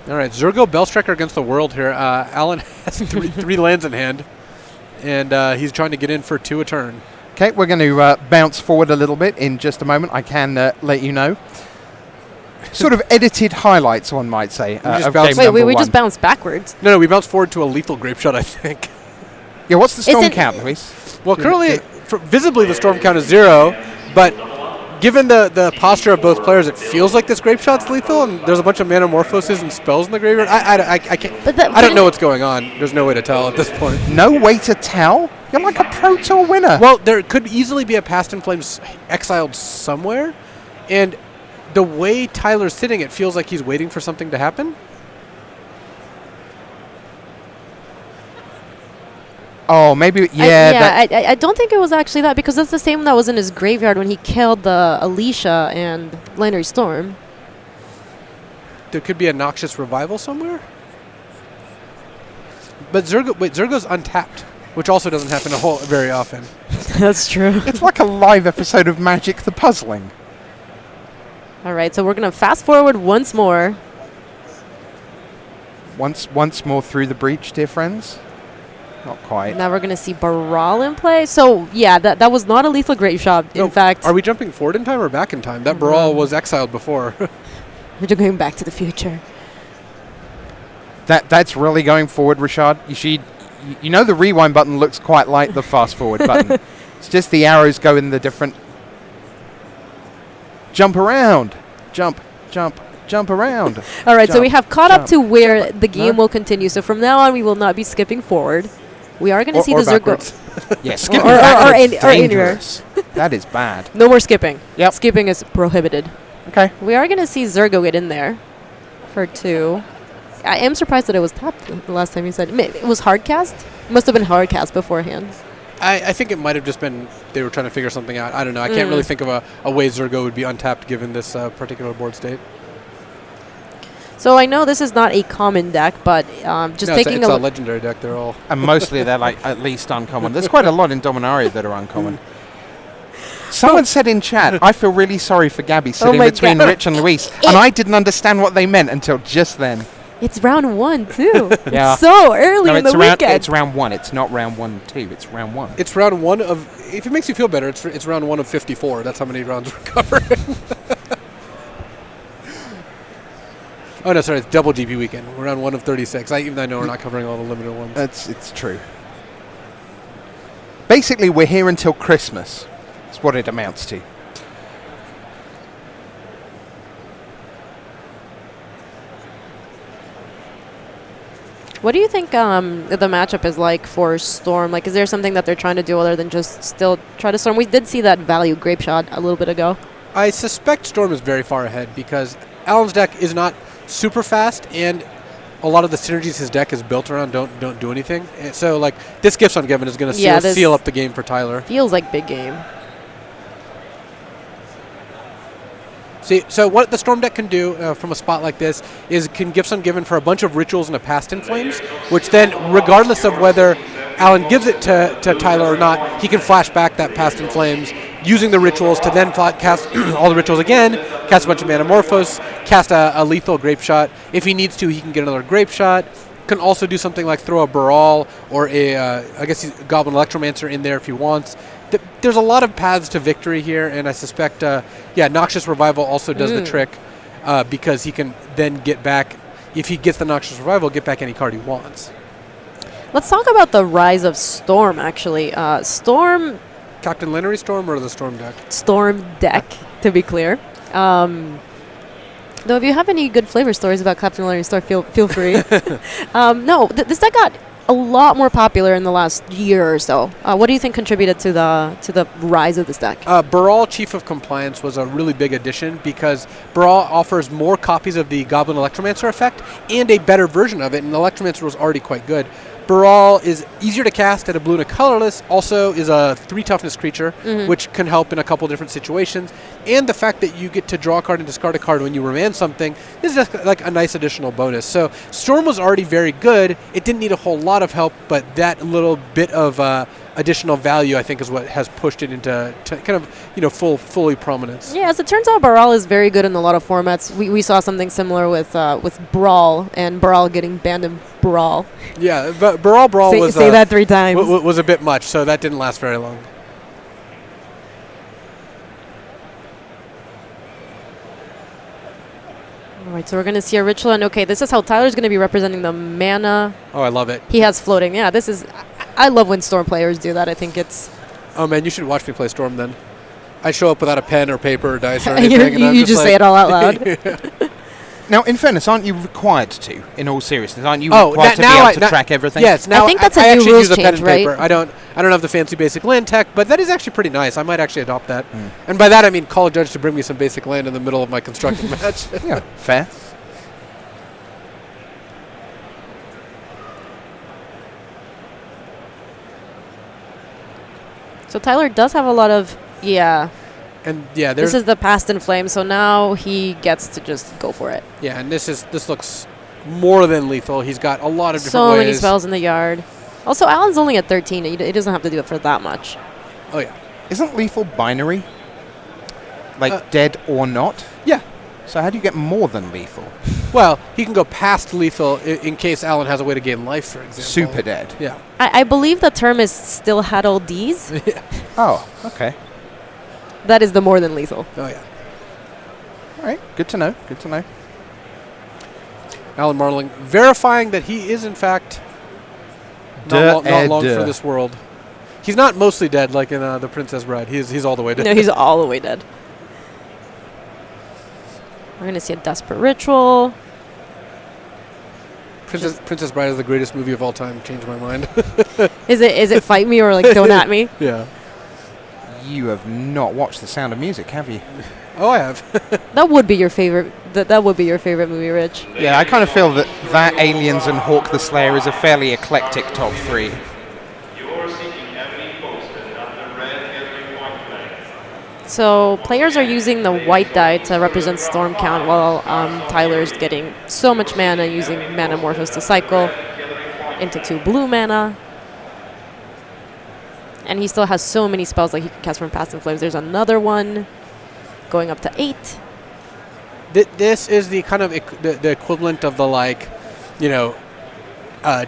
All right, Zurgo Bellstriker against the world here. Alan has three lands in hand, and he's trying to get in for 2 a turn. Okay, we're going to bounce forward a little bit in just a moment. I can let you know. Sort of edited highlights, one might say. We just bounced backwards. No, we bounced forward to a lethal Grape Shot, I think. Yeah, what's the storm count, Luis? Well, currently, visibly the storm count is 0, but given the posture of both players, it feels like this Grape Shot's lethal, and there's a bunch of Manamorphoses and spells in the graveyard. I can't. I don't know what's going on. There's no way to tell at this point. No way to tell? You're like a Pro Tour winner. Well, there could easily be a Past in Flames exiled somewhere, and the way Tyler's sitting, it feels like he's waiting for something to happen. Oh, maybe, yeah. I don't think it was actually that, because that's the same that was in his graveyard when he killed the Alicia and Landry Storm. There could be a Noxious Revival somewhere? But Zergo's untapped, which also doesn't happen very often. That's true. It's like a live episode of Magic the Puzzling. All right, so we're going to fast forward once more. Once more through the breach, dear friends. Not quite. Now we're going to see Baral in play. So, yeah, that was not a lethal grave shot. No, in fact, are we jumping forward in time or back in time? That Baral was exiled before. we're just going back to the future. That's really going forward, Rashad. You know the rewind button looks quite like the fast forward button. It's just the arrows go in the different... Jump around. Jump around. All right, so Jump, we have caught up jump, to where jump. the game will continue. So from now on, we will not be skipping forward. We are going to see the Zergo. Yeah, skipping or backwards or anywhere. dangerous. That is bad. No more skipping. Yep. Skipping is prohibited. Okay. We are going to see Zergo get in there for 2. I am surprised that it was tapped the last time you said. It was hard cast? It must have been hard cast beforehand. I think it might have just been they were trying to figure something out. I don't know. I can't really think of a way Zergo would be untapped given this particular board state. So I know this is not a common deck, but just taking it's a legendary deck. They're all... And mostly they're like at least uncommon. There's quite a lot in Dominaria that are uncommon. Someone said in chat, I feel really sorry for Gabby sitting between God. Rich and Luis. And I didn't understand what they meant until just then. It's round 1, too. Yeah. It's so early No, in the weekend. weekend. It's round 1. It's not round 1 and 2. It's round 1. It's round 1 of... If it makes you feel better, it's round 1 of 54. That's how many rounds we're covering. Oh, no, sorry. It's double GP weekend. We're round 1 of 36. Even though I know we're not covering all the limited ones. It's true. Basically, we're here until Christmas. That's what it amounts to. What do you think the matchup is like for Storm? Like, is there something that they're trying to do other than just still try to Storm? We did see that value grape shot a little bit ago. I suspect Storm is very far ahead because Alan's deck is not super fast, and a lot of the synergies his deck is built around don't do anything. And so, like, this Gifts Ungiven is going to seal up the game for Tyler. Feels like big game. See, so what the Storm deck can do from a spot like this is can Gifts Ungiven for a bunch of rituals and a Past in Flames, which then, regardless of whether Alan gives it to Tyler or not, he can flash back that Past in Flames using the rituals to then cast all the rituals again, cast a bunch of Manamorphose, cast a lethal Grape Shot. If he needs to, he can get another Grape Shot. Can also do something like throw a Baral or I guess he's Goblin Electromancer in there if he wants. There's a lot of paths to victory here, and I suspect, Noxious Revival also does the trick because he can then get back, if he gets the Noxious Revival, get back any card he wants. Let's talk about the rise of Storm, actually. Storm... Captain Lennery Storm or the Storm deck? Storm deck, to be clear. Though if you have any good flavor stories about Captain Lennery Storm, feel free. This deck got a lot more popular in the last year or so. What do you think contributed to the rise of this deck? Baral Chief of Compliance was a really big addition because Baral offers more copies of the Goblin Electromancer effect and a better version of it, and the Electromancer was already quite good. Baral is easier to cast at a blue and a colorless, also is a 3 toughness creature, which can help in a couple different situations. And the fact that you get to draw a card and discard a card when you remand something is just like a nice additional bonus. So Storm was already very good. It didn't need a whole lot of help, but that little bit of additional value, I think, is what has pushed it into kind of, fully prominence. Yeah, as it turns out, Baral is very good in a lot of formats. We saw something similar with Brawl, and Baral getting banned in Brawl. Yeah, but Brawl was... Say that 3 times. Was a bit much, so that didn't last very long. All right, so we're going to see a ritual, and okay, this is how Tyler's going to be representing the mana. Oh, I love it. He has floating. Yeah, this is... I love when Storm players do that. I think it's... Oh, man, you should watch me play Storm then. I show up without a pen or paper or dice or anything. you just say it all out loud. Now, in fairness, aren't you required to, in all seriousness? Aren't you required to be able to track everything? Yes, now I think that's I a new actually rules use a pen change, and right? paper. I don't have the fancy basic land tech, but that is actually pretty nice. I might actually adopt that. And by that, I mean call a judge to bring me some basic land in the middle of my constructed match. Yeah, fair. So Tyler does have a lot of, And yeah, this is the Past in Flame, so now he gets to just go for it. Yeah, and this looks more than lethal. He's got a lot of different So ways. many spells in the yard. Also, Alan's only at 13. He doesn't have to do it for that much. Oh, yeah. Isn't lethal binary? Like dead or not? Yeah. So how do you get more than lethal? Well, he can go past lethal in case Alan has a way to gain life, for example. Super dead. Yeah. I believe the term is still had all Ds. Oh, okay. That is the more than lethal. Oh, yeah. All right. Good to know. Good to know. Alan Marling verifying that he is, in fact, not long for this world. He's not mostly dead like in The Princess Bride. He's all the way dead. No, he's all the way dead. We're going to see a Desperate Ritual. Princess Bride is the greatest movie of all time. Changed my mind. Is it Fight Me or like Don't At Me? Yeah. You have not watched The Sound of Music, have you? Oh, I have. That would be your favorite. That would be your favorite movie, Rich. Yeah, I kind of feel that Aliens and Hawk the Slayer is a fairly eclectic top 3. So players are using the white die to represent storm count, while Tyler's getting so much mana using Manamorphose to cycle into 2 blue mana. And he still has so many spells that he can cast from Past in Flames. There's another one going up to 8. This is the kind of the equivalent of the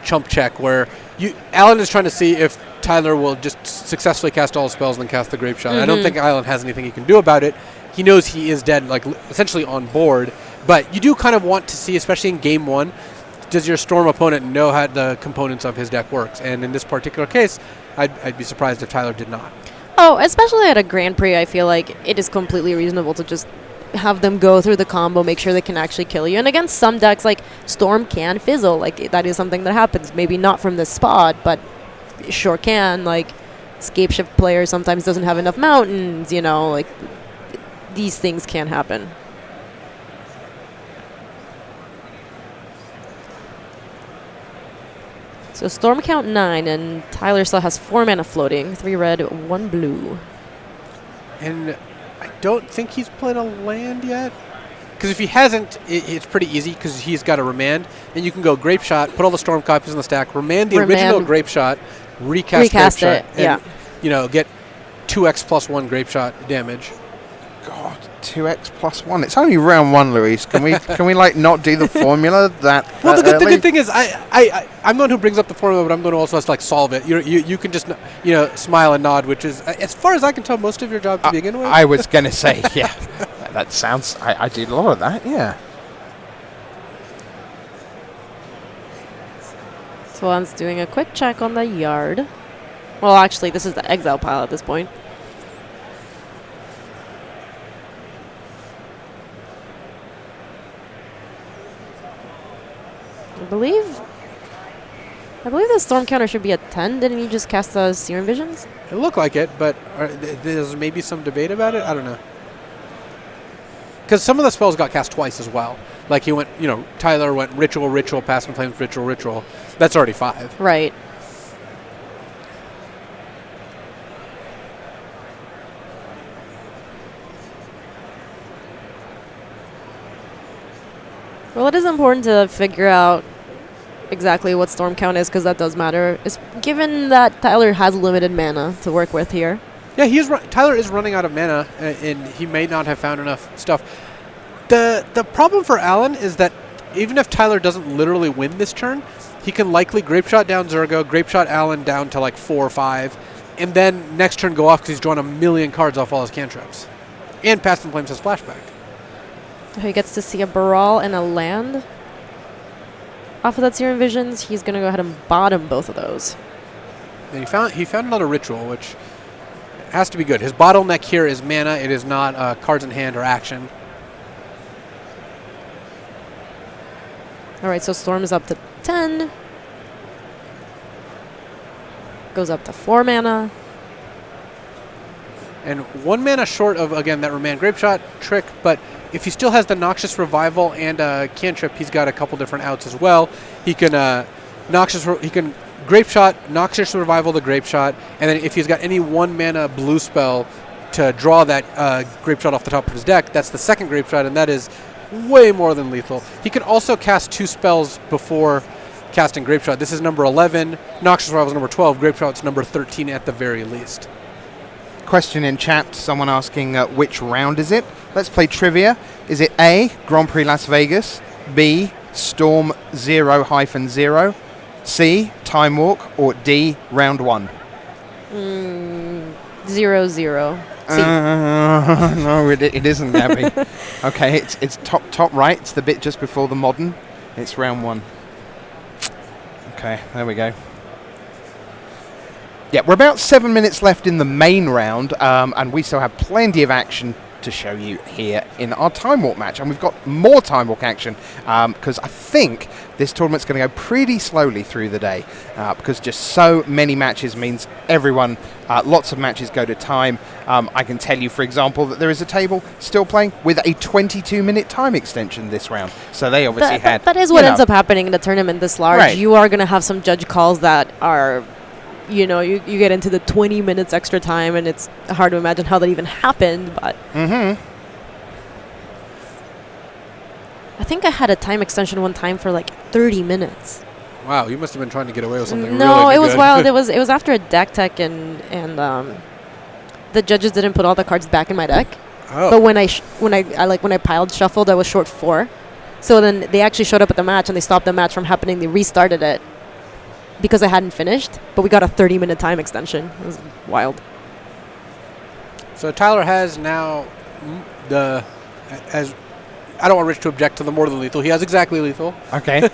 chump check where Alan is trying to see if Tyler will just successfully cast all spells and then cast the Grape Shot. I don't think Alan has anything he can do about it. He knows he is dead, essentially on board. But you do kind of want to see, especially in Game 1, does your Storm opponent know how the components of his deck works? And in this particular case, I'd be surprised if Tyler did not. Oh, especially at a Grand Prix, I feel like it is completely reasonable to just have them go through the combo, make sure they can actually kill you. And against some decks, like Storm can fizzle. Like, that is something that happens. Maybe not from this spot, but sure can. Like, Scapeshift player sometimes doesn't have enough mountains, like these things can happen. So Storm count 9, and Tyler still has 4 mana floating, 3 red, 1 blue. And I don't think he's played a land yet. Because if he hasn't, it's pretty easy because he's got a Remand. And you can go Grape Shot, put all the Storm copies in the stack, Remand the original Grape Shot, recast Grape Shot, and, get 2x plus 1 Grape Shot damage. God, 2x plus 1. It's only round 1, Luis. Can we not do the formula that Well, the good thing is I'm the one who brings up the formula, but I'm the one who also has to solve it. You can just smile and nod, which is, as far as I can tell, most of your job to begin with. I was going to say, yeah. That sounds... I did a lot of that, yeah. So one's doing a quick check on the yard. Well, actually, this is the exile pile at this point. I believe the Storm counter should be at 10. Didn't he just cast the Serum Visions? It looked like it, but there's maybe some debate about it. I don't know. Because some of the spells got cast twice as well. Like he went, Tyler went Ritual, Past in Flames, Ritual. That's already 5. Right. Well, it is important to figure out exactly what Storm count is, because that does matter. Given that Tyler has limited mana to work with here. Yeah, Tyler is running out of mana, and he may not have found enough stuff. The problem for Alan is that even if Tyler doesn't literally win this turn, he can likely Grape Shot down Zurgo, Grape Shot Alan down to 4 or 5, and then next turn go off because he's drawn a million cards off all his cantrips. And Past in Flames has Flashback. So he gets to see a Baral and a land. Off of that Serum Visions, he's going to go ahead and bottom both of those. And he found another Ritual, which has to be good. His bottleneck here is mana. It is not cards in hand or action. All right, so Storm is up to 10. Goes up to 4 mana. And 1 mana short of, again, that Remand Grape Shot trick, but if he still has the Noxious Revival and Cantrip, he's got a couple different outs as well. He can Grape Shot, Noxious Survival the Grape Shot, and then if he's got any 1 mana blue spell to draw that Grape Shot off the top of his deck, that's the second Grape Shot, and that is way more than lethal. He can also cast 2 spells before casting Grape Shot. This is number 11, Noxious Survival is number 12, Grape Shot's number 13 at the very least. Question in chat, someone asking which round is it? Let's play trivia. Is it A, Grand Prix Las Vegas, B, Storm 0-0, C, Time Walk, or D, round 1? 0-0. No, it isn't, Gabby. Okay, it's top right. It's the bit just before the modern. It's round 1. Okay, there we go. Yeah, we're about 7 minutes left in the main round, and we still have plenty of action to show you here in our Time Walk match. And we've got more Time Walk action because I think this tournament's going to go pretty slowly through the day because just so many matches means everyone, lots of matches go to time. I can tell you, for example, that there is a table still playing with a 22-minute time extension this round. So they obviously had... That is what ends up happening in the tournament this large. Right. You are going to have some judge calls that are... You know, you get into the 20 minutes extra time, and it's hard to imagine how that even happened, but... I think I had a time extension one time for like 30 minutes. Wow, you must have been trying to get away with something No, really it was good. wild. It was after a deck tech, and the judges didn't put all the cards back in my deck. Oh. But when I piled shuffled, I was short 4. So then they actually showed up at the match, and they stopped the match from happening. They restarted it because I hadn't finished, but we got a 30-minute time extension. It was wild. So Tyler has now as I don't want Rich to object to the more than lethal. He has exactly lethal. Okay.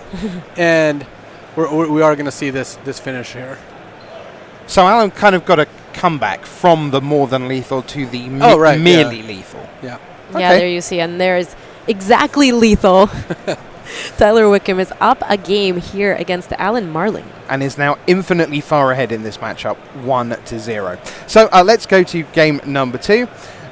And we are going to see this finish here. So Alan kind of got a comeback from the more than lethal to the merely lethal. Yeah. Yeah, there you see, and there's exactly lethal. Tyler Wickham is up a game here against Alan Marling. And is now infinitely far ahead in this matchup, 1-0. So let's go to game number 2.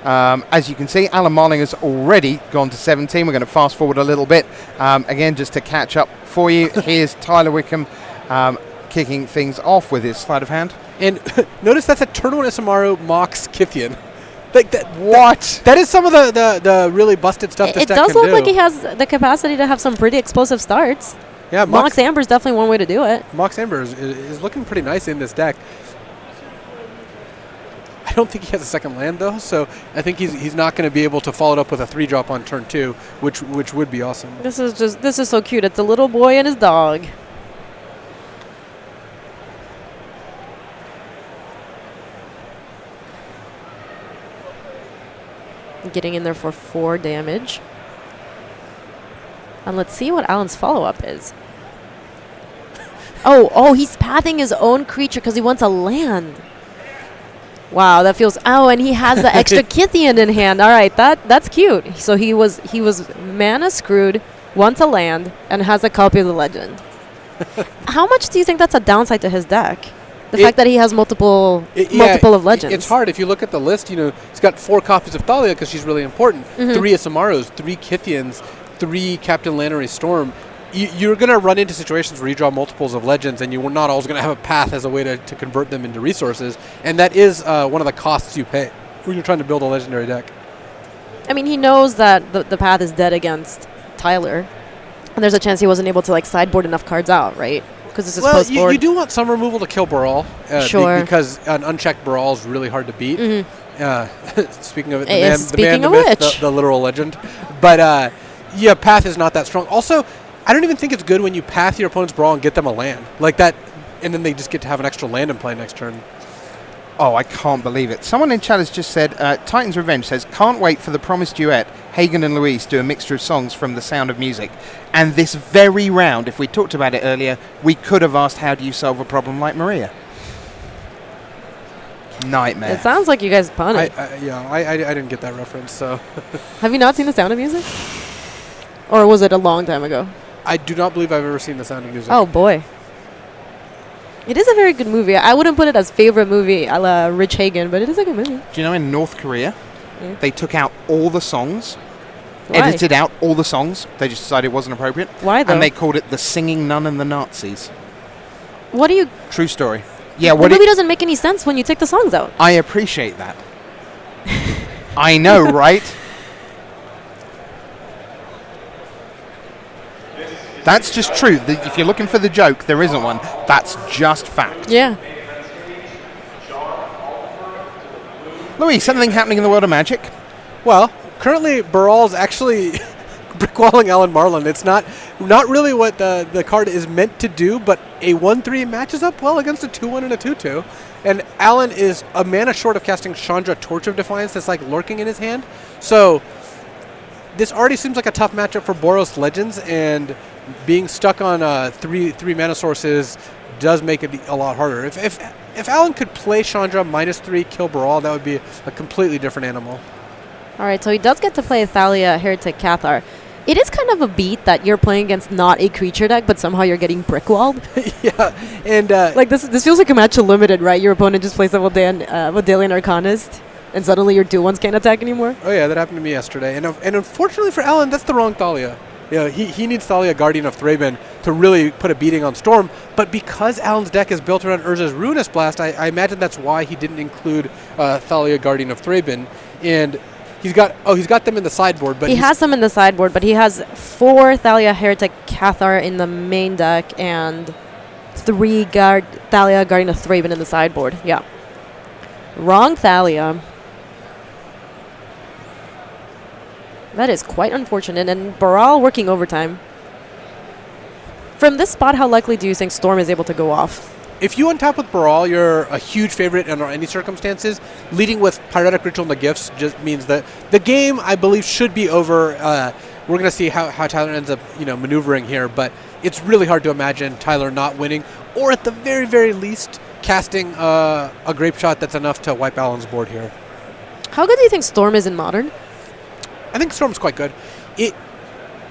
As you can see, Alan Marling has already gone to 17. We're going to fast forward a little bit. Again, just to catch up for you, here's Tyler Wickham kicking things off with his sleight of hand. And notice that's a Turn 1 Isamaru Mox Kithian. Like that, what? That is some of the really busted stuff this It deck does can look do. like he has the capacity to have some pretty explosive starts. Yeah, Mox Amber is definitely one way to do it. Mox Amber is looking pretty nice in this deck. I don't think he has a second land though, so I think he's not going to be able to follow it up with a 3-drop on turn 2, which would be awesome. This is so cute. It's a little boy and his dog. Getting in there for 4 damage. And let's see what Alan's follow-up is. Oh, he's pathing his own creature because he wants a land. Wow, that feels... Oh, and he has the extra Kithian in hand. All right, that's cute. So he was mana screwed, wants a land, and has a copy of the legend. How much do you think that's a downside to his deck? The fact that he has multiple of legends. It's hard. If you look at the list, he's got 4 copies of Thalia because she's really important. 3 Isamarus, 3 Kithians, 3 Captain Lannery Storm. You're going to run into situations where you draw multiples of legends, and you're not always going to have a path as a way to convert them into resources. And that is one of the costs you pay when you're trying to build a legendary deck. I mean, he knows that the path is dead against Tyler, and there's a chance he wasn't able to sideboard enough cards out, right? Because this is post-board. You do want some removal to kill Baral. Sure. Because an unchecked Baral is really hard to beat. Speaking of it, Speaking of which. the literal legend. But path is not that strong. Also, I don't even think it's good when you path your opponent's Baral and get them a land. Like that, and then they just get to have an extra land in play next turn. Oh, I can't believe it. Someone in chat has just said, Titan's Revenge says, can't wait for the promised duet. Hagen and Luis do a mixture of songs from The Sound of Music. And this very round, if we talked about it earlier, we could have asked, how do you solve a problem like Maria? Nightmare. It sounds like you guys punted. I didn't get that reference, so. Have you not seen The Sound of Music? Or was it a long time ago? I do not believe I've ever seen The Sound of Music. Oh, boy. It is a very good movie. I wouldn't put it as favorite movie a la Rich Hagen, but it is a good movie. Do you know in North Korea, they took out all the songs, Why? edited out all the songs. They just decided it wasn't appropriate. Why, though? And they called it The Singing Nun and the Nazis. What do you... True story. Yeah, the movie doesn't make any sense when you take the songs out. I appreciate that. I know, right? That's just true. If you're looking for the joke, there isn't one. That's just fact. Yeah. Louis, something happening in the world of Magic? Well, currently Baral's actually brickwalling Alan Marlin. It's not really what the card is meant to do, but a 1/3 matches up well against a 2/1 and a 2/2. And Alan is a mana short of casting Chandra Torch of Defiance that's like lurking in his hand. So this already seems like a tough matchup for Boros Legends, and being stuck on three mana sources does make it a lot harder. If Alan could play Chandra -3, kill Baral, that would be a completely different animal. All right, so he does get to play Thalia, Heretic, Cathar. It is kind of a beat that you're playing against not a creature deck, but somehow you're getting brickwalled. Yeah, and like this feels like a match of Limited, right? Your opponent just plays a Vodalian Arcanist, and suddenly your 2/1s can't attack anymore. Oh yeah, that happened to me yesterday. And unfortunately for Alan, that's the wrong Thalia. Yeah, he needs Thalia, Guardian of Thraben, to really put a beating on Storm. But because Alan's deck is built around Urza's Ruinous Blast, I imagine that's why he didn't include Thalia, Guardian of Thraben. And he's got them in the sideboard. But he has them in the sideboard, but he has 4 Thalia, Heretic, Cathar in the main deck and 3 Thalia, Guardian of Thraben in the sideboard. Yeah. Wrong Thalia. That is quite unfortunate, and Baral working overtime. From this spot, how likely do you think Storm is able to go off? If you untap with Baral, you're a huge favorite under any circumstances. Leading with Pyretic Ritual and the Gifts just means that the game, I believe, should be over. We're going to see how Tyler ends up maneuvering here, but it's really hard to imagine Tyler not winning, or at the very, very least, casting a Grape Shot that's enough to wipe Alan's board here. How good do you think Storm is in Modern? I think Storm's quite good.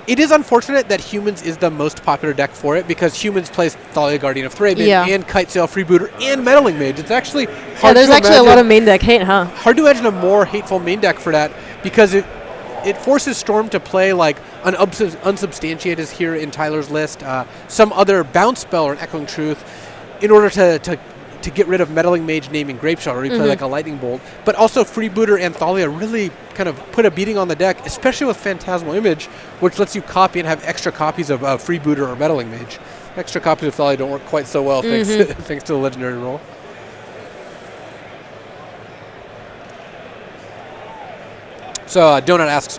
It is unfortunate that Humans is the most popular deck for it, because Humans plays Thalia, Guardian of Thraben, and Kitesail, Freebooter, and Meddling Mage. It's actually hard there's actually a lot of main deck hate, huh? Hard to imagine a more hateful main deck for that, because it forces Storm to play like an Unsubstantiated here in Tyler's list, some other bounce spell or an Echoing Truth, in order to get rid of Meddling Mage naming Grape Shot, or you play like a Lightning Bolt. But also Freebooter and Thalia really kind of put a beating on the deck, especially with Phantasmal Image, which lets you copy and have extra copies of Freebooter or Meddling Mage. Extra copies of Thalia don't work quite so well thanks to the Legendary role. So Donut asks,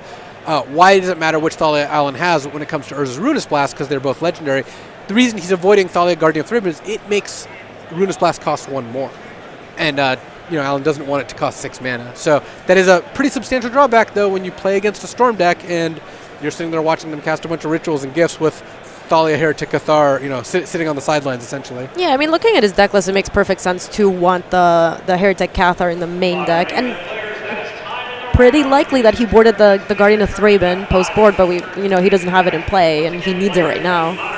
why does it matter which Thalia Alan has when it comes to Urza's Ruinous Blast, because they're both legendary? The reason he's avoiding Thalia, Guardian of Thraben is it makes Ruinous Blast cost 1 more. And, Alan doesn't want it to cost 6 mana. So that is a pretty substantial drawback, though, when you play against a Storm deck and you're sitting there watching them cast a bunch of rituals and gifts with Thalia, Heretic, Cathar, sitting on the sidelines, essentially. Yeah, I mean, looking at his deck list, it makes perfect sense to want the Heretic, Cathar in the main deck. And pretty likely that he boarded the Guardian of Thraben post-board, but he doesn't have it in play, and he needs it right now.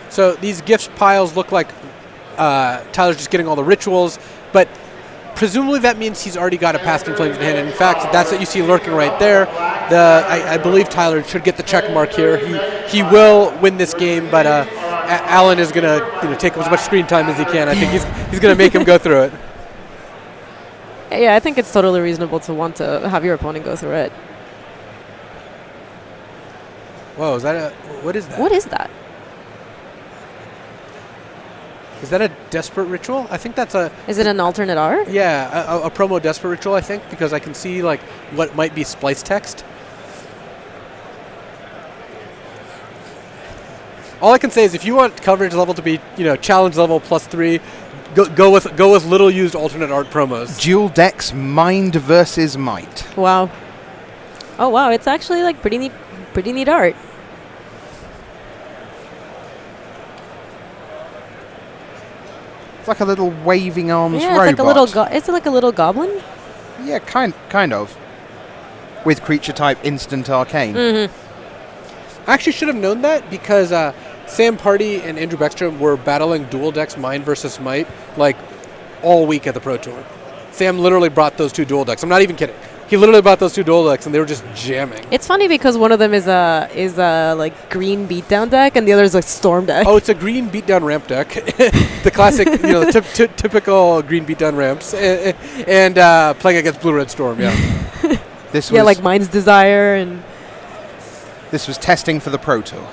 So these gifts piles look like Tyler's just getting all the rituals, but presumably that means he's already got a Passing Flames in hand. And in fact, that's what you see lurking right there. I believe Tyler should get the check mark here. He will win this game, but Alan is going to take as much screen time as he can. I think he's going to make him go through it. Yeah, I think it's totally reasonable to want to have your opponent go through it. Whoa, what is that? What is that? Is that a Desperate Ritual? I think that's a... Is it an alternate art? Yeah, a promo Desperate Ritual, I think, because I can see like what might be splice text. All I can say is if you want coverage level to be, challenge level +3, go with little used alternate art promos. Dual decks, Mind versus Might. Wow. Oh wow, it's actually like pretty neat art. It's like a little waving arms robot. It's like a little goblin. Yeah, kind of. With creature type instant arcane. I actually should have known that because Sam Party and Andrew Beckstrom were battling dual decks Mind versus Might like all week at the Pro Tour. Sam literally brought those 2 dual decks. I'm not even kidding. He literally bought those 2 dual decks, and they were just jamming. It's funny because one of them is a like green beatdown deck, and the other is a storm deck. Oh, it's a green beatdown ramp deck, the classic, typical green beatdown ramps, and playing against blue red storm. Yeah, This yeah, was like Mind's Desire and. this was testing for the Pro Tour.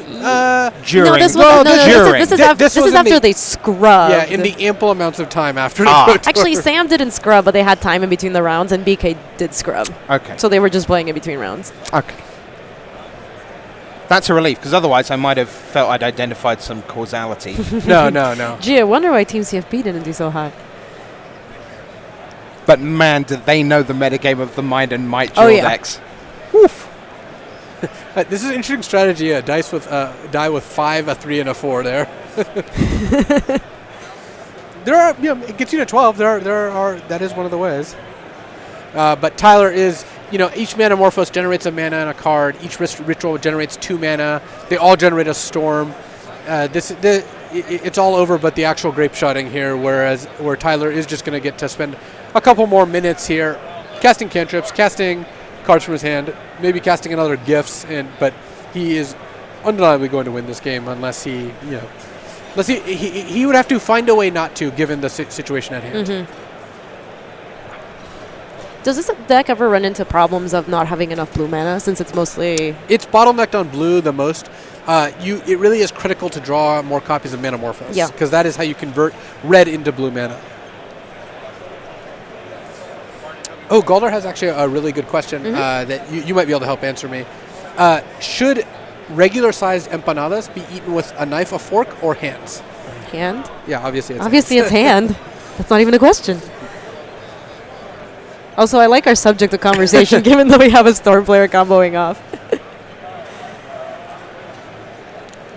During. No, this was during. this is This was in after the- they scrubbed. yeah, in the ample amounts of time after the Ah. Pro Tour. Actually, Sam didn't scrub, but they had time in between the rounds, and BK did scrub. Okay. So they were just playing in between rounds. Okay. That's a relief, because otherwise I might have felt I'd identified some causality. No. Gee, I wonder why Team CFB didn't do so high. But man, did they know the metagame of the Mind and Might Oh, dual yeah. decks. Woof. This is an interesting strategy. A die with 5, a 3, and a 4 there. There are, it gets you to 12. There are. That is one of the ways. But Tyler is, each Manamorphose generates a mana and a card. Each ritual generates 2 mana. They all generate a storm. It's all over, but the actual grape shotting here. Where Tyler is just going to get to spend a couple more minutes here, casting cantrips, casting cards from his hand, maybe casting another gifts, but he is undeniably going to win this game unless he would have to find a way not to, given the situation at hand. Mm-hmm. Does this deck ever run into problems of not having enough blue mana, since it's mostly... It's bottlenecked on blue the most. It really is critical to draw more copies of Manamorphose. Yeah. Because that is how you convert red into blue mana. Oh, Galder has actually a really good question that you might be able to help answer me. Should regular-sized empanadas be eaten with a knife, a fork, or hands? Hand? Yeah, obviously it's Obviously hands. it's hand. That's not even a question. Also, I like our subject of conversation, given that we have a Storm player comboing off.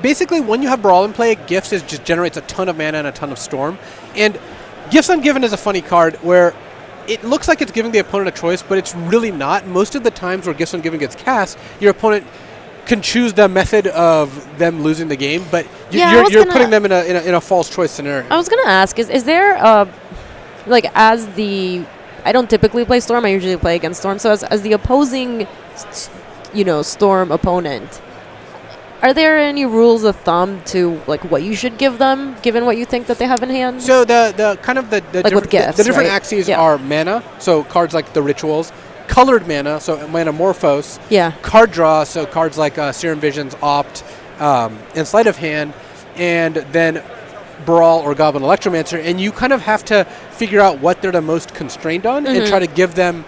Basically, when you have Brawl in play, Gifts just generates a ton of mana and a ton of Storm. And Gifts Ungiven is a funny card where it looks like it's giving the opponent a choice, but it's really not. Most of the times where Gifts Ungiven gets cast, your opponent can choose the method of them losing the game, but you're putting them in a false choice scenario. I was going to ask, is there, I don't typically play Storm, I usually play against Storm, so as the opposing, Storm opponent, are there any rules of thumb to what you should give them, given what you think that they have in hand? So the kind of the with gifts, the different right? axes Yeah. are mana, so cards like the Rituals, colored mana, so Manamorphose, Yeah. card draw, so cards like Serum Visions, Opt, and Sleight of Hand, and then Brawl or Goblin Electromancer, and you kind of have to figure out what they're the most constrained on and try to give them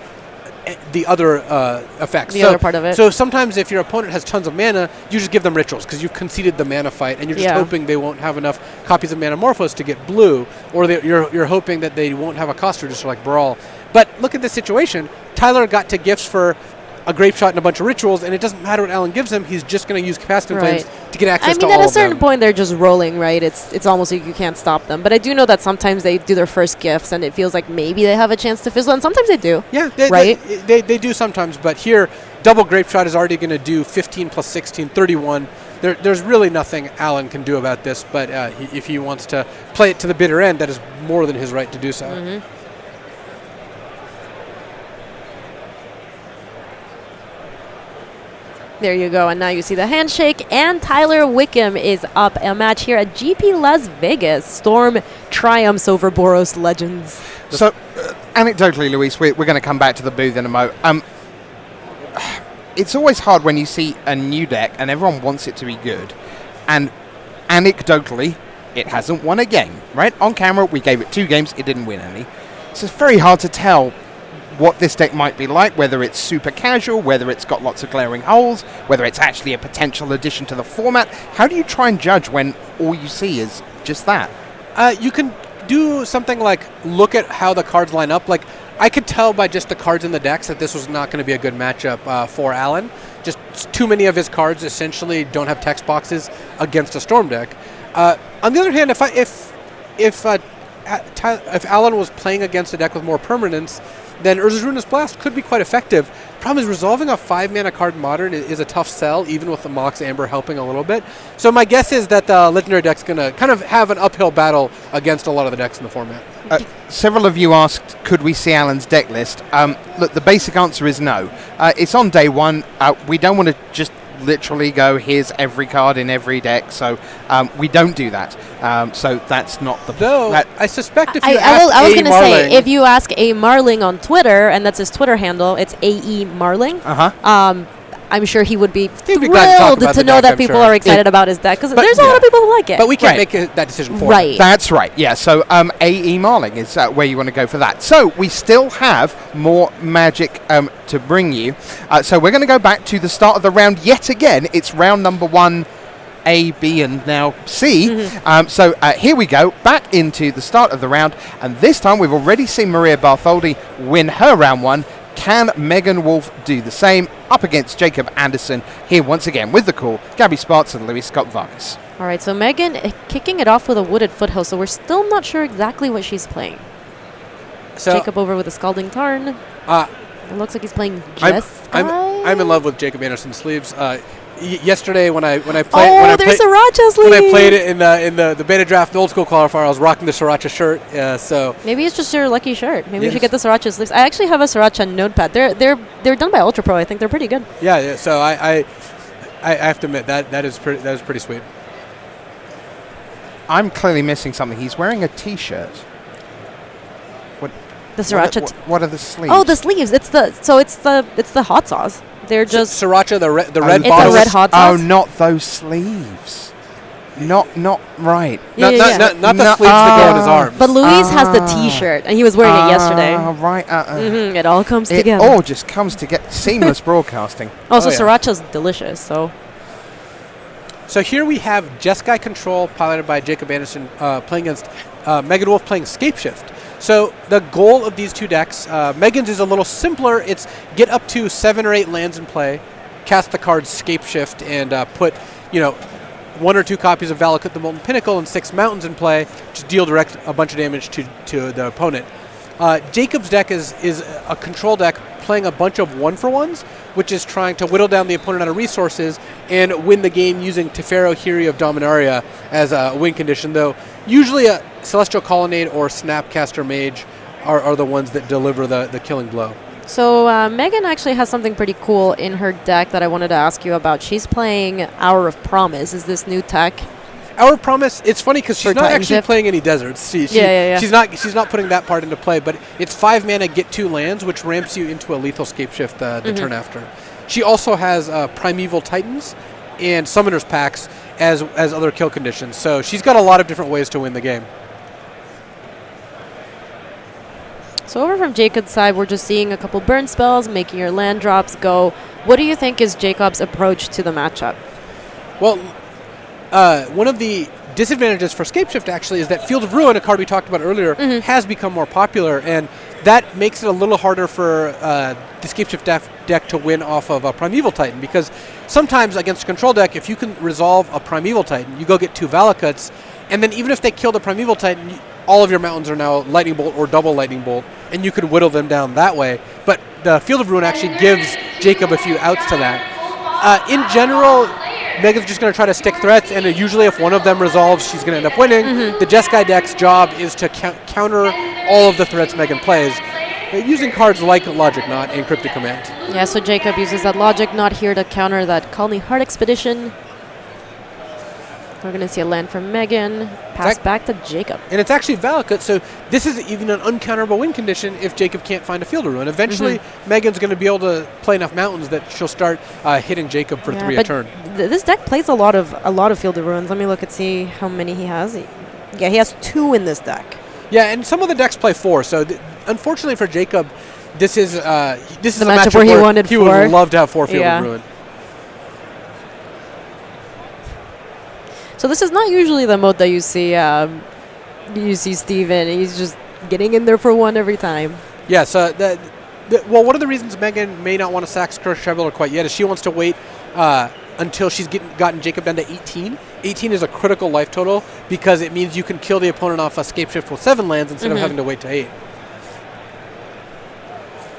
the other effects. The other part of it. So sometimes if your opponent has tons of mana, you just give them Rituals because you've conceded the mana fight, and you're just hoping they won't have enough copies of Manamorphose to get blue, or you're hoping that they won't have a cost reducer like Brawl. But look at this situation. Tyler got to gifts for a Grape Shot and a bunch of Rituals, and it doesn't matter what Alan gives him. He's just going to use Capacity Flames to get access to all of them. At a certain point, they're just rolling, right? It's almost like you can't stop them. But I do know that sometimes they do their first gifts, and it feels like maybe they have a chance to fizzle, and sometimes they do. Yeah, they do sometimes, but here, double Grape Shot is already going to do 15 plus 16, 31. There's really nothing Alan can do about this, but if he wants to play it to the bitter end, that is more than his right to do so. Mm-hmm. There you go, and now you see the handshake, and Tyler Wickham is up. A match here at GP Las Vegas. Storm triumphs over Boros Legends. So, anecdotally, Luis, we're going to come back to the booth in a mo. It's always hard when you see a new deck and everyone wants it to be good. And anecdotally, it hasn't won a game, right? On camera, we gave it 2 games. It didn't win any. So it's very hard to tell what this deck might be like, whether it's super casual, whether it's got lots of glaring holes, whether it's actually a potential addition to the format. How do you try and judge when all you see is just that? You can do something like look at how the cards line up. Like, I could tell by just the cards in the decks that this was not going to be a good matchup for Alan. Just too many of his cards essentially don't have text boxes against a Storm deck. On the other hand, if Alan was playing against a deck with more permanence, then Urza's Ruinous Blast could be quite effective. Problem is, resolving a 5-mana card Modern is a tough sell, even with the Mox Amber helping a little bit. So my guess is that the Legendary deck's going to kind of have an uphill battle against a lot of the decks in the format. Several of you asked, could we see Alan's deck list? Look, the basic answer is no. It's on day one. We don't want to just literally go, here's every card in every deck, so we don't do that. So that's not the... I suspect if you I was going to say, if you ask A. Marling on Twitter, and that's his Twitter handle, it's A.E. Marling, I'm sure he would be thrilled to know that people are excited about his deck, because there's a lot of people who like it. But we can't make that decision for him. That's right, yeah. So A.E. Marling is where you want to go for that. So we still have more Magic to bring you. So we're going to go back to the start of the round yet again. It's round number 1, A, B, and now C. So here we go, back into the start of the round. And this time we've already seen Maria Bartholdi win her round 1. Can Megan Wolf do the same up against Jacob Anderson? Here once again with the call, Gabby Sparks and Louis Scott Vargas. All right, so Megan kicking it off with a Wooded Foothill, so we're still not sure exactly what she's playing. So Jacob over with a Scalding Tarn. It looks like he's playing Jeskai. I'm in love with Jacob Anderson's sleeves. Yesterday when I played Sriracha sleeves. When I played it in the beta draft, the old school qualifier, I was rocking the Sriracha shirt. So maybe it's just your lucky shirt. Maybe you should get the Sriracha sleeves. I actually have a Sriracha notepad. They're done by Ultra Pro. I think they're pretty good. Yeah. So I have to admit that is pretty sweet. I'm clearly missing something. He's wearing a T-shirt. The Sriracha. What are the sleeves? Oh, the sleeves. It's the hot sauce. They're just Sriracha, the red it's bottle. a red hot sauce. Oh, not those sleeves. Not right. Not the sleeves that go on his arms. But Luis has the T-shirt, and he was wearing it yesterday. Right. It all comes together. It all just comes together. Seamless broadcasting. Also, Sriracha's delicious. So here we have Jeskai Control, piloted by Jacob Anderson, playing against Megan Wolf playing Scapeshift. So the goal of these two decks, Megan's is a little simpler. It's get up to 7 or 8 lands in play, cast the card Scapeshift, and put 1 or 2 copies of Valakut the Molten Pinnacle and 6 mountains in play to deal direct a bunch of damage to the opponent. Jacob's deck is a control deck playing a bunch of 1-for-1s, which is trying to whittle down the opponent out of resources and win the game using Teferi Hiri of Dominaria as a win condition, though usually a Celestial Colonnade or Snapcaster Mage are the ones that deliver the killing blow. So Megan actually has something pretty cool in her deck that I wanted to ask you about. She's playing Hour of Promise. Is this new tech? Hour of Promise, it's funny because she's not actually playing any deserts. She's not putting that part into play, but it's 5 mana, get 2 lands, which ramps you into a lethal Scapeshift the turn after. She also has Primeval Titans and Summoner's Packs as other kill conditions. So she's got a lot of different ways to win the game. So over from Jacob's side, we're just seeing a couple burn spells, making your land drops go. What do you think is Jacob's approach to the matchup? Well, one of the disadvantages for Scapeshift actually is that Field of Ruin, a card we talked about earlier, has become more popular, and that makes it a little harder for the Scapeshift deck to win off of a Primeval Titan, because sometimes against a control deck, if you can resolve a Primeval Titan, you go get 2 Valakuts, and then even if they kill the Primeval Titan, all of your mountains are now Lightning Bolt or double Lightning Bolt, and you could whittle them down that way. But the Field of Ruin actually gives Jacob a few outs to that. In general, Megan's just going to try to stick threats, and usually if one of them resolves, she's going to end up winning. The Jeskai deck's job is to counter all of the threats Megan plays, using cards like Logic Knot and Cryptic Command. Yeah, so Jacob uses that Logic Knot here to counter that Colony Heart Expedition. We're going to see a land from Megan, pass back to Jacob. And it's actually Valakut, so this is even an uncounterable win condition if Jacob can't find a Field of Ruin. Eventually, Megan's going to be able to play enough mountains that she'll start hitting Jacob for 3 a turn. This deck plays a lot of Field of Ruins. Let me look and see how many he has. Yeah, he has 2 in this deck. Yeah, and some of the decks play 4. So unfortunately for Jacob, this is a matchup where he wanted 4. He would love to have 4 Field of Ruin. So this is not usually the mode that you see Steve in. He's just getting in there for 1 every time. Yeah, so well, one of the reasons Megan may not want to sack Cursed Traveler quite yet is she wants to wait until she's gotten Jacob down to 18. 18 is a critical life total because it means you can kill the opponent off a Scapeshift with 7 lands instead of having to wait to 8.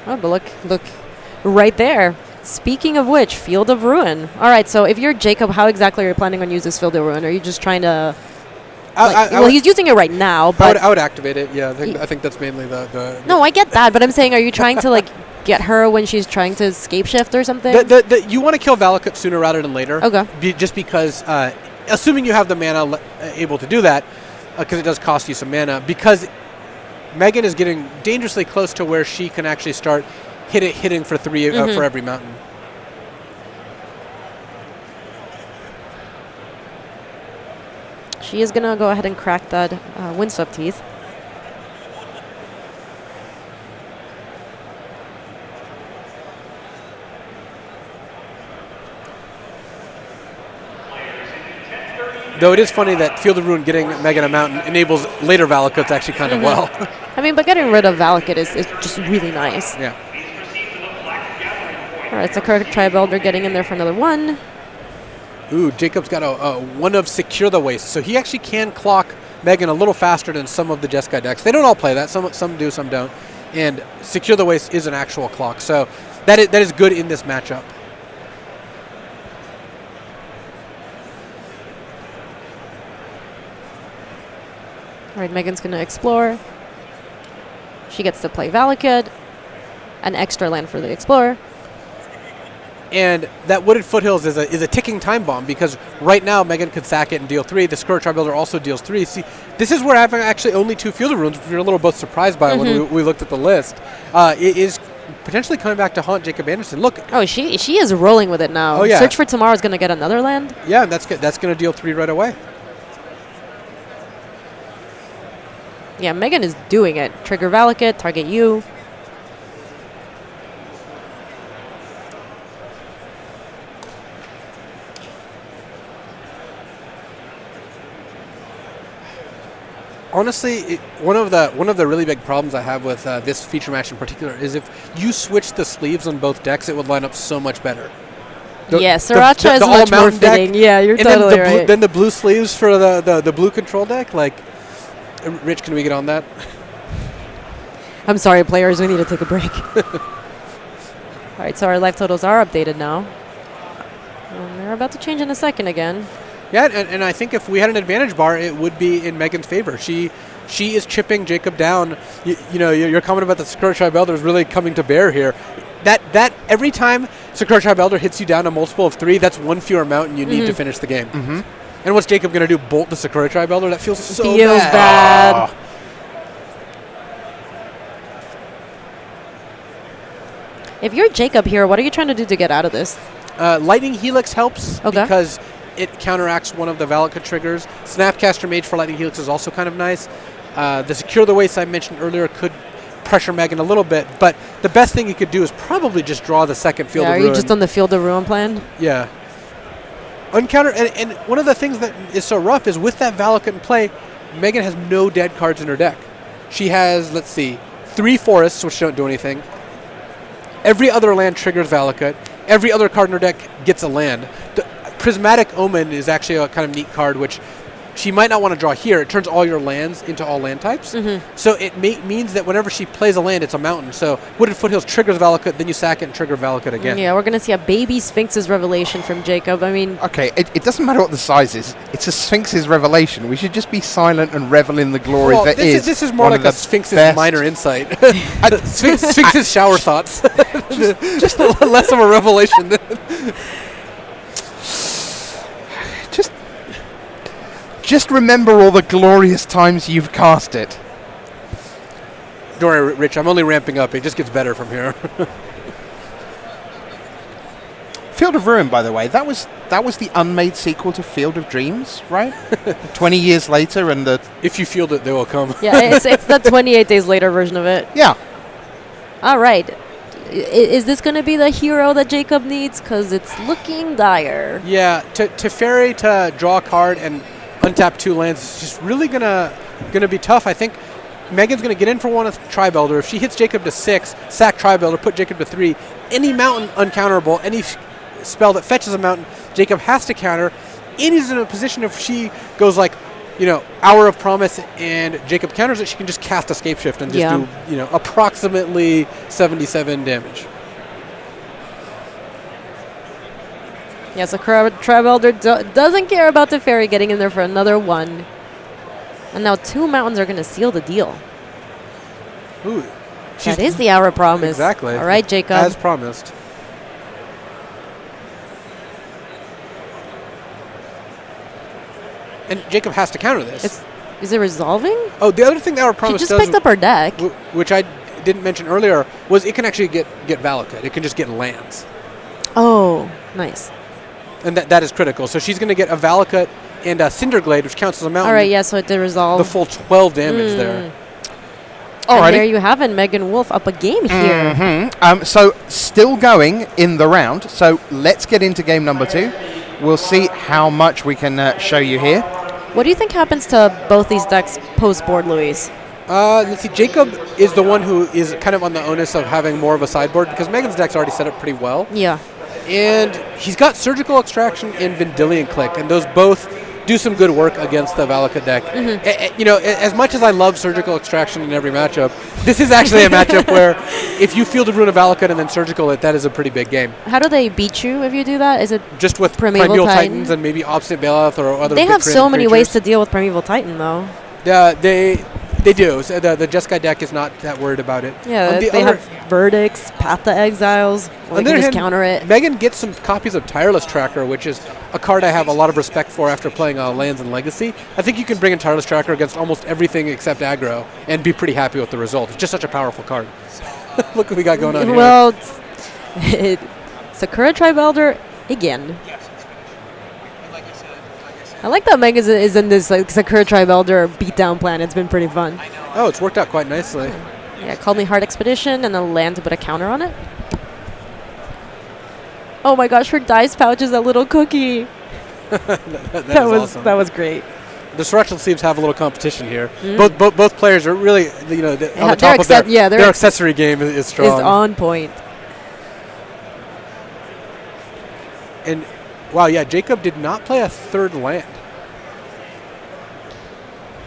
Oh, but look right there. Speaking of which, Field of Ruin. All right, so if you're Jacob, how exactly are you planning on using this Field of Ruin? Are you just trying to... he's using it right now, but... I would activate it, yeah. I think that's mainly the... No, I get that, but I'm saying, are you trying to, get her when she's trying to escape shift or something? You want to kill Valakut sooner rather than later. Okay. Just because, assuming you have the mana able to do that, because it does cost you some mana, because Megan is getting dangerously close to where she can actually start hitting for 3 for every mountain. She is going to go ahead and crack that Windswept Teeth. Though it is funny that Field of Ruin getting Megan a mountain enables later Valakuts actually kind of well. I mean, but getting rid of Valakut is just really nice. Yeah. All right, so Kirk Tri-Builder getting in there for another one. Ooh, Jacob's got a one of Secure the Waste. So he actually can clock Megan a little faster than some of the Jeskai decks. They don't all play that. Some do, some don't. And Secure the Waste is an actual clock. So that is good in this matchup. All right, Megan's going to explore. She gets to play Valakut. An extra land for the Explorer. And that Wooded Foothills is a ticking time bomb, because right now Megan could sack it and deal 3. The Scourge Tri-Builder also deals 3. See, this is where having actually only 2 Field of Runes, which we were a little both surprised by when we looked at the list, it is potentially coming back to haunt Jacob Anderson. Look. Oh, she is rolling with it now. Oh, yeah. Search for Tomorrow is going to get another land. Yeah, that's good. That's going to deal 3 right away. Yeah, Megan is doing it. Trigger Valakut, target you. Honestly, one of the really big problems I have with this feature match in particular is if you switch the sleeves on both decks, it would line up so much better. Sriracha is much more fitting. Yeah, you're totally right. Then the blue sleeves for the blue control deck, Rich, can we get on that? I'm sorry, players. We need to take a break. All right, so our life totals are updated now. And they're about to change in a second again. Yeah, and I think if we had an advantage bar, it would be in Megan's favor. She is chipping Jacob down. Your comment about the Scourge Tri-Builder is really coming to bear here. That every time Scourge Tri-Builder hits you down a multiple of 3, that's 1 fewer mountain you need to finish the game. And what's Jacob going to do? Bolt the Sakura Tri-Builder? That feels so bad. Oh. If you're Jacob here, what are you trying to do to get out of this? Lightning Helix helps because it counteracts one of the Valakut triggers. Snapcaster Mage for Lightning Helix is also kind of nice. The Secure the Waste I mentioned earlier could pressure Megan a little bit, but the best thing you could do is probably just draw the second Field of Ruin. Are you just on the Field of Ruin plan? Yeah. Uncounter, and one of the things that is so rough is with that Valakut in play, Megan has no dead cards in her deck. She has, 3 forests, which don't do anything. Every other land triggers Valakut. Every other card in her deck gets a land. The Prismatic Omen is actually a kind of neat card, which she might not want to draw here. It turns all your lands into all land types. So it means that whenever she plays a land, it's a mountain. So Wooded Foothills triggers Valakut, then you sack it and trigger Valakut again. Yeah, we're going to see a baby Sphinx's Revelation from Jacob. I mean... Okay, it doesn't matter what the size is. It's a Sphinx's Revelation. We should just be silent and revel in the glory that is. This is more like a Sphinx's minor insight. Sphinx's shower thoughts. just less of a revelation. Just remember all the glorious times you've cast it. Don't worry, Rich, I'm only ramping up. It just gets better from here. Field of Ruin, by the way, that was the unmade sequel to Field of Dreams, right? 20 years later, and if you field it, they will come. Yeah, it's the 28 days later version of it. Yeah. All right. Is this going to be the hero that Jacob needs? Because it's looking dire. Yeah, to Fairy to draw a card and untap 2 lands is just really gonna be tough. I think Megan's gonna get in for 1 with Tri-Builder. If she hits Jacob to 6, sack Tri-Builder, put Jacob to 3. Any mountain uncounterable, any spell that fetches a mountain, Jacob has to counter. And he's in a position if she goes Hour of Promise and Jacob counters it, she can just cast Escape Shift and just do, approximately 77 damage. Yeah, so Tribe Elder doesn't care about the fairy getting in there for another one. And now 2 mountains are going to seal the deal. Ooh. That is the Hour of Promise. Exactly. All right, Jacob. As promised. And Jacob has to counter this. Is it resolving? Oh, the other thing that Hour of Promise she does... just picked up her deck. Which I didn't mention earlier, was it can actually get Valakut. It can just get lands. Oh, nice. And that is critical. So she's going to get a Valakut and a Cinderglade, which counts as a mountain. All right, yeah, so it did resolve. The full 12 damage there. And there you have it, Megan Wolf up a game here. So still going in the round. So let's get into game number 2. We'll see how much we can show you here. What do you think happens to both these decks post-board, Luis? Let's see. Jacob is the one who is kind of on the onus of having more of a sideboard because Megan's deck's already set up pretty well. Yeah. And he's got Surgical Extraction and Vendilion Click, and those both do some good work against the Valakut deck. As much as I love Surgical Extraction in every matchup, this is actually a matchup where if you Field of Ruin a Valakut and then Surgical it, that is a pretty big game. How do they beat you if you do that? Is it just with Primeval Titans and maybe Obstinate Bailout or other They big have so many creatures? ways to deal with Primeval Titan, though. They do. So the Jeskai deck is not that worried about it. Yeah, they have Verdicts, Path to Exiles. Well, they can just counter it. Megan gets some copies of Tireless Tracker, which is a card I have a lot of respect for after playing Lands and Legacy. I think you can bring in Tireless Tracker against almost everything except aggro and be pretty happy with the result. It's just such a powerful card. Look what we got going on here. Well, Sakura Tribe Elder again. I like that Megan is in this Sakura Tribe Elder beatdown plan. It's been pretty fun. Oh, it's worked out quite nicely. Yeah, Call Me Heart Expedition and a land to put a counter on it. Oh my gosh, her dice pouch is a little cookie. that was awesome. That was great. The Celestial Sleeves have a little competition here. Both players are really, on the top of their accessory game is strong. Is on point. And wow, yeah, Jacob did not play a third land.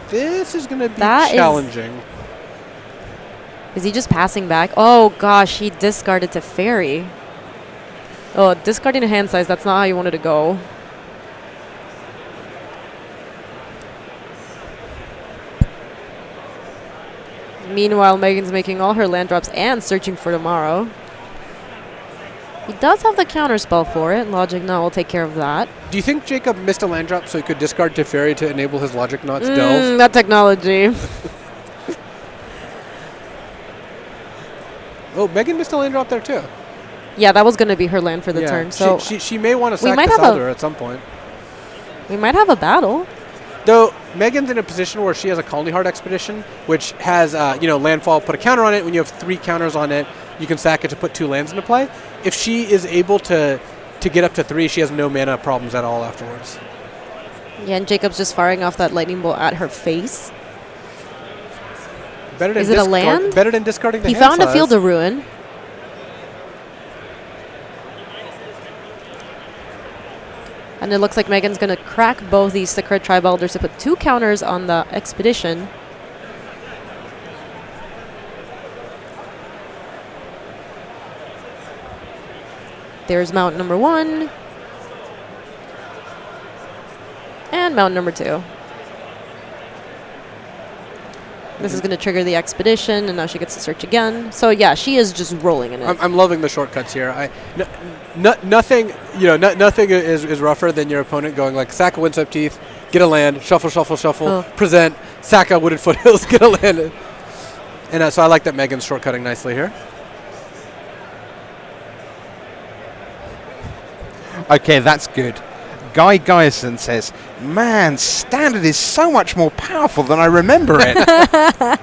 This is going to be challenging. Is he just passing back? Oh gosh, he discarded to Fairy. Oh, discarding a hand size, that's not how you wanted to go. Meanwhile, Megan's making all her land drops and searching for tomorrow. He does have the counter spell for it. Logic Knot will take care of that. Do you think Jacob missed a land drop so he could discard Teferi to enable his Logic Knot's delve? That technology. Oh, Megan missed a land drop there too. Yeah, that was going to be her land for the turn. So she may want to sack this Elder at some point. We might have a battle. Though Megan's in a position where she has a Colony Heart Expedition, which has landfall, put a counter on it. When you have 3 counters on it, you can sack it to put 2 lands into play. If she is able to get up to 3, she has no mana problems at all afterwards. Yeah, and Jacob's just firing off that lightning bolt at her face. Is it a land? Better than discarding the hand size. He found a Field of Ruin. And it looks like Megan's going to crack both these Sakura Tribe Elders to put 2 counters on the Expedition. There's mountain number 1. And mountain number 2. This is going to trigger the Expedition, and now she gets to search again. So yeah, she is just rolling in it. I'm loving the shortcuts here. Nothing is rougher than your opponent going like sack a Windswept Teeth, get a land, shuffle, present, sack a Wooded Foothills, get a land. And so I like that Megan's shortcutting nicely here. Okay, that's good. Guy Guyson says, man, Standard is so much more powerful than I remember it.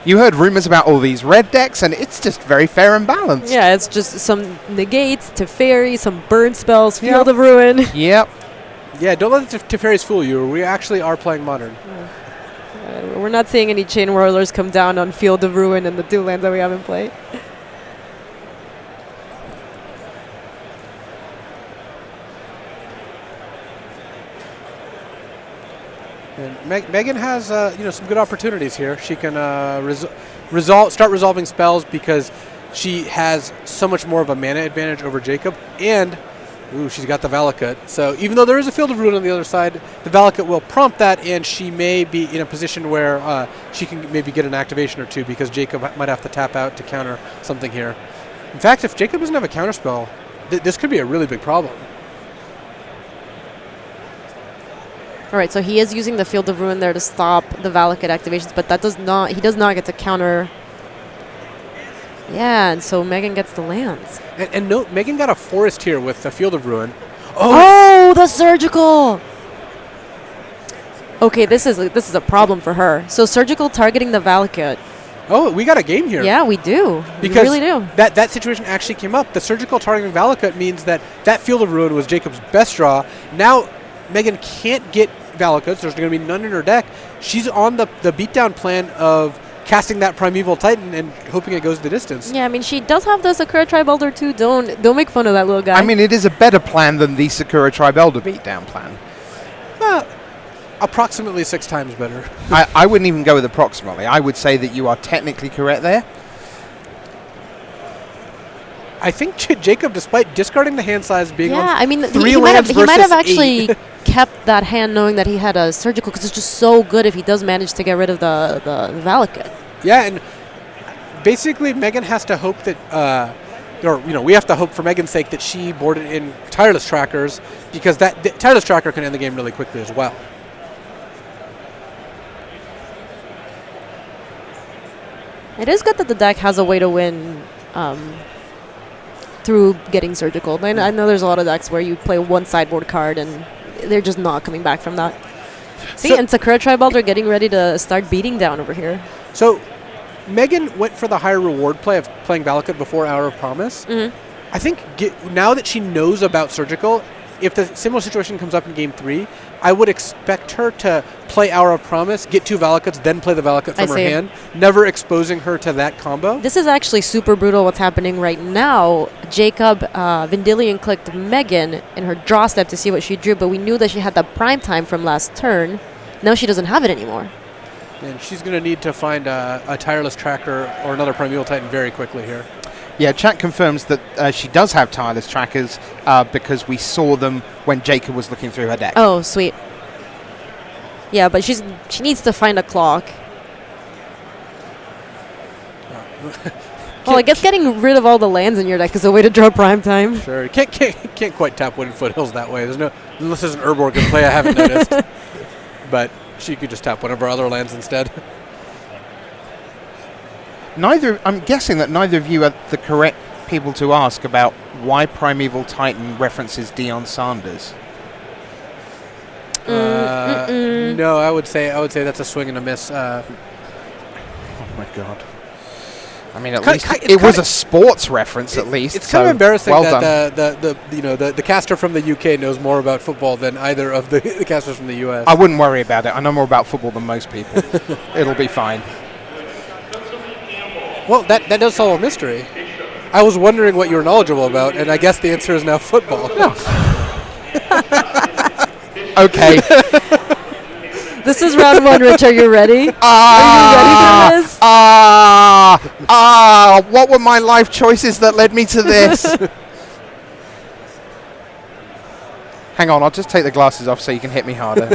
You heard rumors about all these red decks, and it's just very fair and balanced. Yeah, it's just some negates to Fairy, some burn spells, Field of Ruin. Yep. Yeah, don't let the Teferis fool you. We actually are playing Modern. We're not seeing any Chain Whirlers come down on Field of Ruin and the 2 lands that we haven't played. Megan has some good opportunities here. She can start resolving spells because she has so much more of a mana advantage over Jacob, and she's got the Valakut. So even though there is a Field of Ruin on the other side, the Valakut will prompt that, and she may be in a position where she can maybe get an activation or two because Jacob might have to tap out to counter something here. In fact, if Jacob doesn't have a counterspell, this could be a really big problem. All right, so he is using the Field of Ruin there to stop the Valakut activations, but he does not get to counter. Yeah, and so Megan gets the lands. And no, Megan got a forest here with the Field of Ruin. Oh, the Surgical! Okay, this is a problem for her. So Surgical targeting the Valakut. Oh, we got a game here. Yeah, we do. Because we really do. That situation actually came up. The Surgical targeting Valakut means that Field of Ruin was Jacob's best draw. Now Megan can't get Valakuts. There's going to be none in her deck. She's on the beatdown plan of casting that Primeval Titan and hoping it goes the distance. Yeah, I mean, she does have the Sakura Tribe Elder too. Don't make fun of that little guy. I mean, it is a better plan than the Sakura Tribe Elder beatdown plan. Approximately 6 times better. I wouldn't even go with approximately. I would say that you are technically correct there. I think Jacob, despite discarding the hand size being on I mean, three he might lands have versus actually kept that hand knowing that he had a Surgical, because it's just so good if he does manage to get rid of the Valakut. Yeah, and basically Megan has to hope that, we have to hope for Megan's sake that she boarded in Tireless Trackers, because the Tireless Tracker can end the game really quickly as well. It is good that the deck has a way to win through getting Surgical. I know there's a lot of decks where you play one sideboard card and they're just not coming back from that. See, and Sakura Tribe Elder getting ready to start beating down over here. So Megan went for the higher reward play of playing Valakut before Hour of Promise. Mm-hmm. I think now that she knows about Surgical, if the similar situation comes up in Game 3, I would expect her to play Hour of Promise, get 2 Valakuts, then play the Valakut from her hand, never exposing her to that combo. This is actually super brutal what's happening right now. Jacob Vendilion clicked Megan in her draw step to see what she drew, but we knew that she had that prime time from last turn. Now she doesn't have it anymore. And she's going to need to find a Tireless Tracker or another Primeval Titan very quickly here. Yeah, chat confirms that she does have Tireless Trackers because we saw them when Jacob was looking through her deck. Oh, sweet. Yeah, but she needs to find a clock. Well, I guess getting rid of all the lands in your deck is a way to draw prime time. Sure, can't quite tap Wooden Foothills that way. Unless there's an Urborg in play, I haven't noticed. But she could just tap one of our other lands instead. I'm guessing that neither of you are the correct people to ask about why Primeval Titan references Deion Sanders. No, I would say that's a swing and a miss. Oh my god! I mean, at least it was a sports reference. At least it's kind of embarrassing that done. the caster from the UK knows more about football than either of the casters from the US. I wouldn't worry about it. I know more about football than most people. It'll be fine. Well, that does solve a mystery. I was wondering what you were knowledgeable about, and I guess the answer is now football. No. Okay. This is round 1, Rich. Are you ready? Are you ready for this? What were my life choices that led me to this? Hang on, I'll just take the glasses off so you can hit me harder.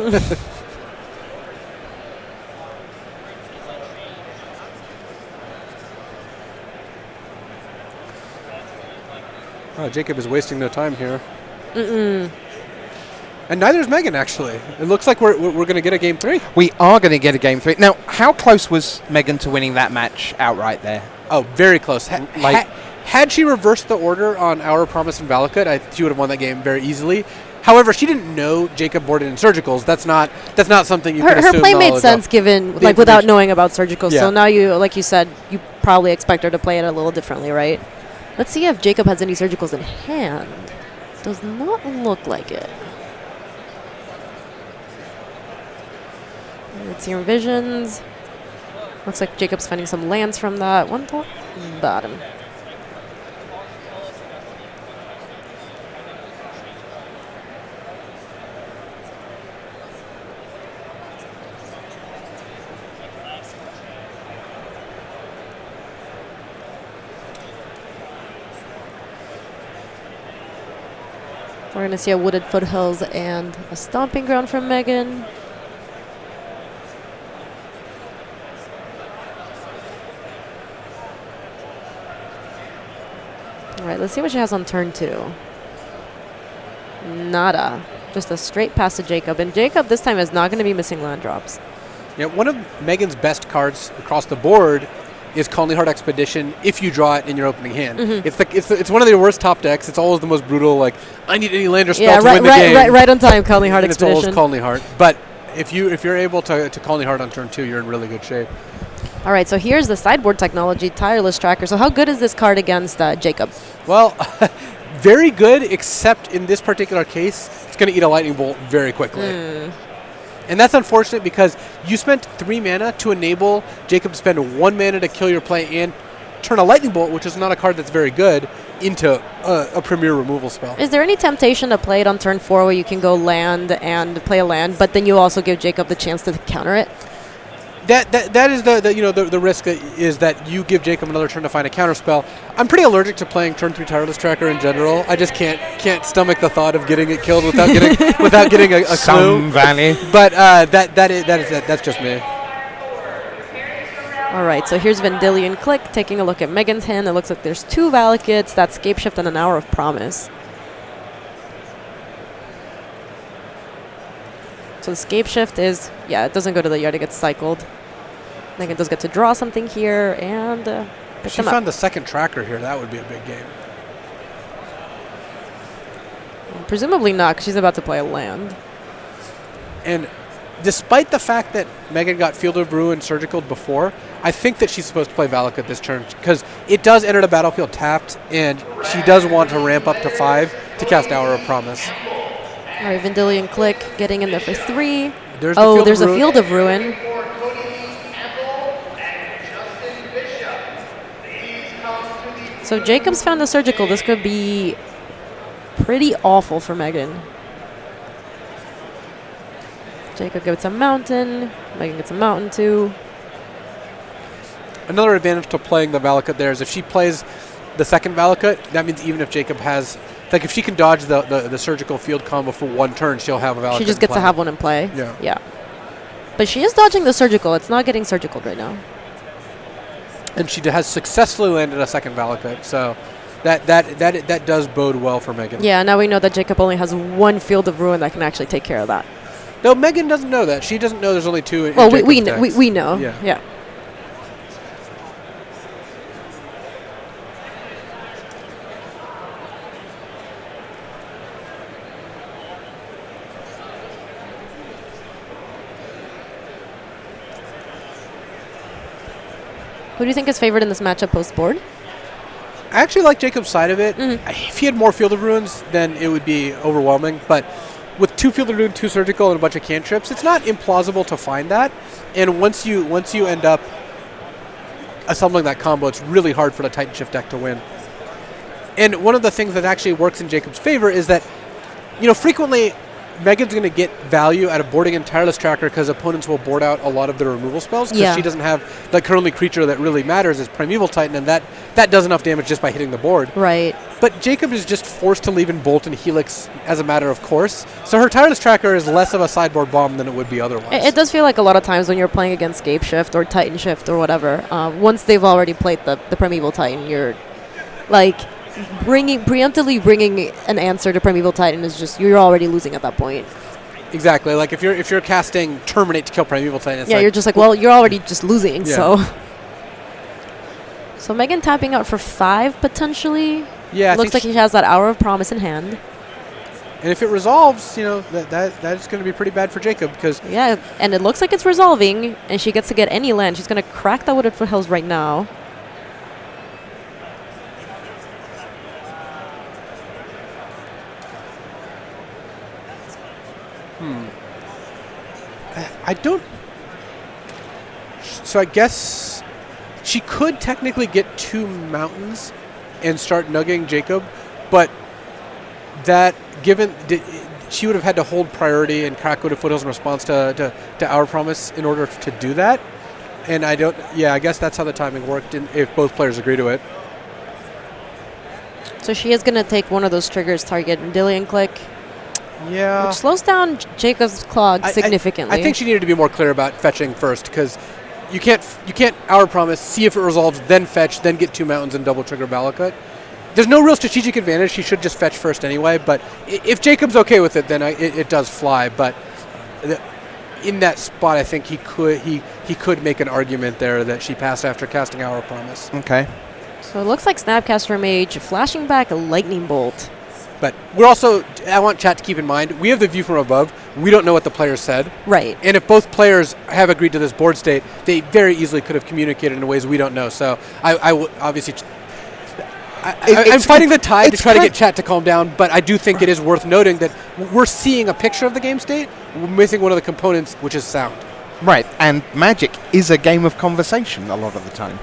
Oh, Jacob is wasting no time here. And neither is Megan, actually. It looks like we're going to get a Game 3. We are going to get a Game 3. Now, how close was Megan to winning that match outright there? Oh, very close. Had she reversed the order on Hour of Promise and Valakut, she would have won that game very easily. However, she didn't know Jacob boarded in Surgicals. That's not something you can assume. Her play made sense given, without knowing about Surgicals. Yeah. So now like you said, you probably expect her to play it a little differently, right? Let's see if Jacob has any Surgicals in hand. Does not look like it. Let's see your visions. Looks like Jacob's finding some lands from that. One top, bottom. We're going to see a Wooded Foothills and a Stomping Ground from Megan. All right, let's see what she has on turn 2. Nada. Just a straight pass to Jacob. And Jacob this time is not going to be missing land drops. Yeah, one of Megan's best cards across the board is Conley Heart Expedition if you draw it in your opening hand. It's one of the worst top decks. It's always the most brutal, like, I need any land or spell to win the game. Right on time, Conley Heart and Expedition. It's always Conley Heart. But if you're able to Conley Heart on turn 2, you're in really good shape. All right, so here's the sideboard technology, Tireless Tracker. So how good is this card against Jacob? Well, very good, except in this particular case, it's going to eat a lightning bolt very quickly. And that's unfortunate because you spent 3 mana to enable Jacob to spend 1 mana to kill your play and turn a lightning bolt, which is not a card that's very good, into a premier removal spell. Is there any temptation to play it on turn 4 where you can go land and play a land, but then you also give Jacob the chance to counter it? That is the risk is that you give Jacob another turn to find a counter spell. I'm pretty allergic to playing turn 3 Tireless Tracker in general. I just can't stomach the thought of getting it killed without getting a clue. Some Valley. But that's just me. All right, so here's Vendilion Click taking a look at Megan's hand. It looks like there's 2 Valakids, that's Scape Shift, and an Hour of Promise. So the Scape Shift is, it doesn't go to the yard, it gets cycled. Then it does get to draw something here and if she found the second tracker here, that would be a big game. Presumably not, because she's about to play a land. And despite the fact that Megan got Field of Ruin Surgical before, I think that she's supposed to play Valakut this turn because it does enter the battlefield tapped, and she does want to ramp up to 5 to cast Hour of Promise. All right, Vendilion Click getting in there for 3. There's a Field of Ruin. So Jacob's found the Surgical. This could be pretty awful for Megan. Jacob gets a Mountain. Megan gets a Mountain too. Another advantage to playing the Valakut there is if she plays the second Valakut, that means even if Jacob has, like if she can dodge the Surgical field combo for 1 turn, she'll have a Valakut. She just gets to have one in play. Yeah. But she is dodging the Surgical. It's not getting Surgical right now. And she has successfully landed a second Valakut, so that does bode well for Megan. Yeah, now we know that Jacob only has 1 Field of Ruin that can actually take care of that. No, Megan doesn't know that. She doesn't know there's only 2 in well, Jacob's we decks. know. Yeah. Who do you think is favored in this matchup post-board? I actually like Jacob's side of it. If he had more Field of Ruins, then it would be overwhelming. But with 2 Field of Ruin, 2 Surgical, and a bunch of cantrips, it's not implausible to find that. And once you end up assembling that combo, it's really hard for the Titan Shift deck to win. And one of the things that actually works in Jacob's favor is that, frequently Megan's going to get value out of boarding in Tireless Tracker because opponents will board out a lot of their removal spells because she doesn't have, like, her only creature that really matters is Primeval Titan, and that does enough damage just by hitting the board. Right. But Jacob is just forced to leave in Bolt and Helix as a matter of course, so her Tireless Tracker is less of a sideboard bomb than it would be otherwise. It does feel like a lot of times when you're playing against Scape Shift or Titan Shift or whatever, once they've already played the Primeval Titan, you're, like, preemptively bringing an answer to Primeval Titan is just, you're already losing at that point. Exactly. Like if you're casting Terminate to kill Primeval Titan, it's you're just like, well, you're already just losing. So Megan tapping out for 5 potentially. Yeah, looks like he has that Hour of Promise in hand. And if it resolves, that's going to be pretty bad for Jacob because and it looks like it's resolving, and she gets to get any land. She's going to crack that Wooded Foothills right now. I don't. So I guess she could technically get 2 mountains and start nugging Jacob, but that she would have had to hold priority and crack Wooded Foothills in response to Hour Promise in order to do that. And I don't. Yeah, I guess that's how the timing worked. If both players agree to it. So she is going to take one of those triggers, target Dillian Click, Yeah. which slows down Jacob's clog significantly. I think she needed to be more clear about fetching first, because you can't Hour Promise, see if it resolves, then fetch, then get 2 mountains and double trigger Valakut. There's no real strategic advantage. She should just fetch first anyway. But if Jacob's okay with it, then it does fly. But in that spot, I think he could make an argument there that she passed after casting Hour Promise. Okay. So it looks like Snapcaster Mage flashing back a Lightning Bolt. But we're also, I want chat to keep in mind, we have the view from above. We don't know what the players said. Right. And if both players have agreed to this board state, they very easily could have communicated in ways we don't know. So I will obviously, I'm fighting the tide to try to get chat to calm down, but I do think it is worth noting that we're seeing a picture of the game state. We're missing one of the components, which is sound. Right, and Magic is a game of conversation a lot of the time.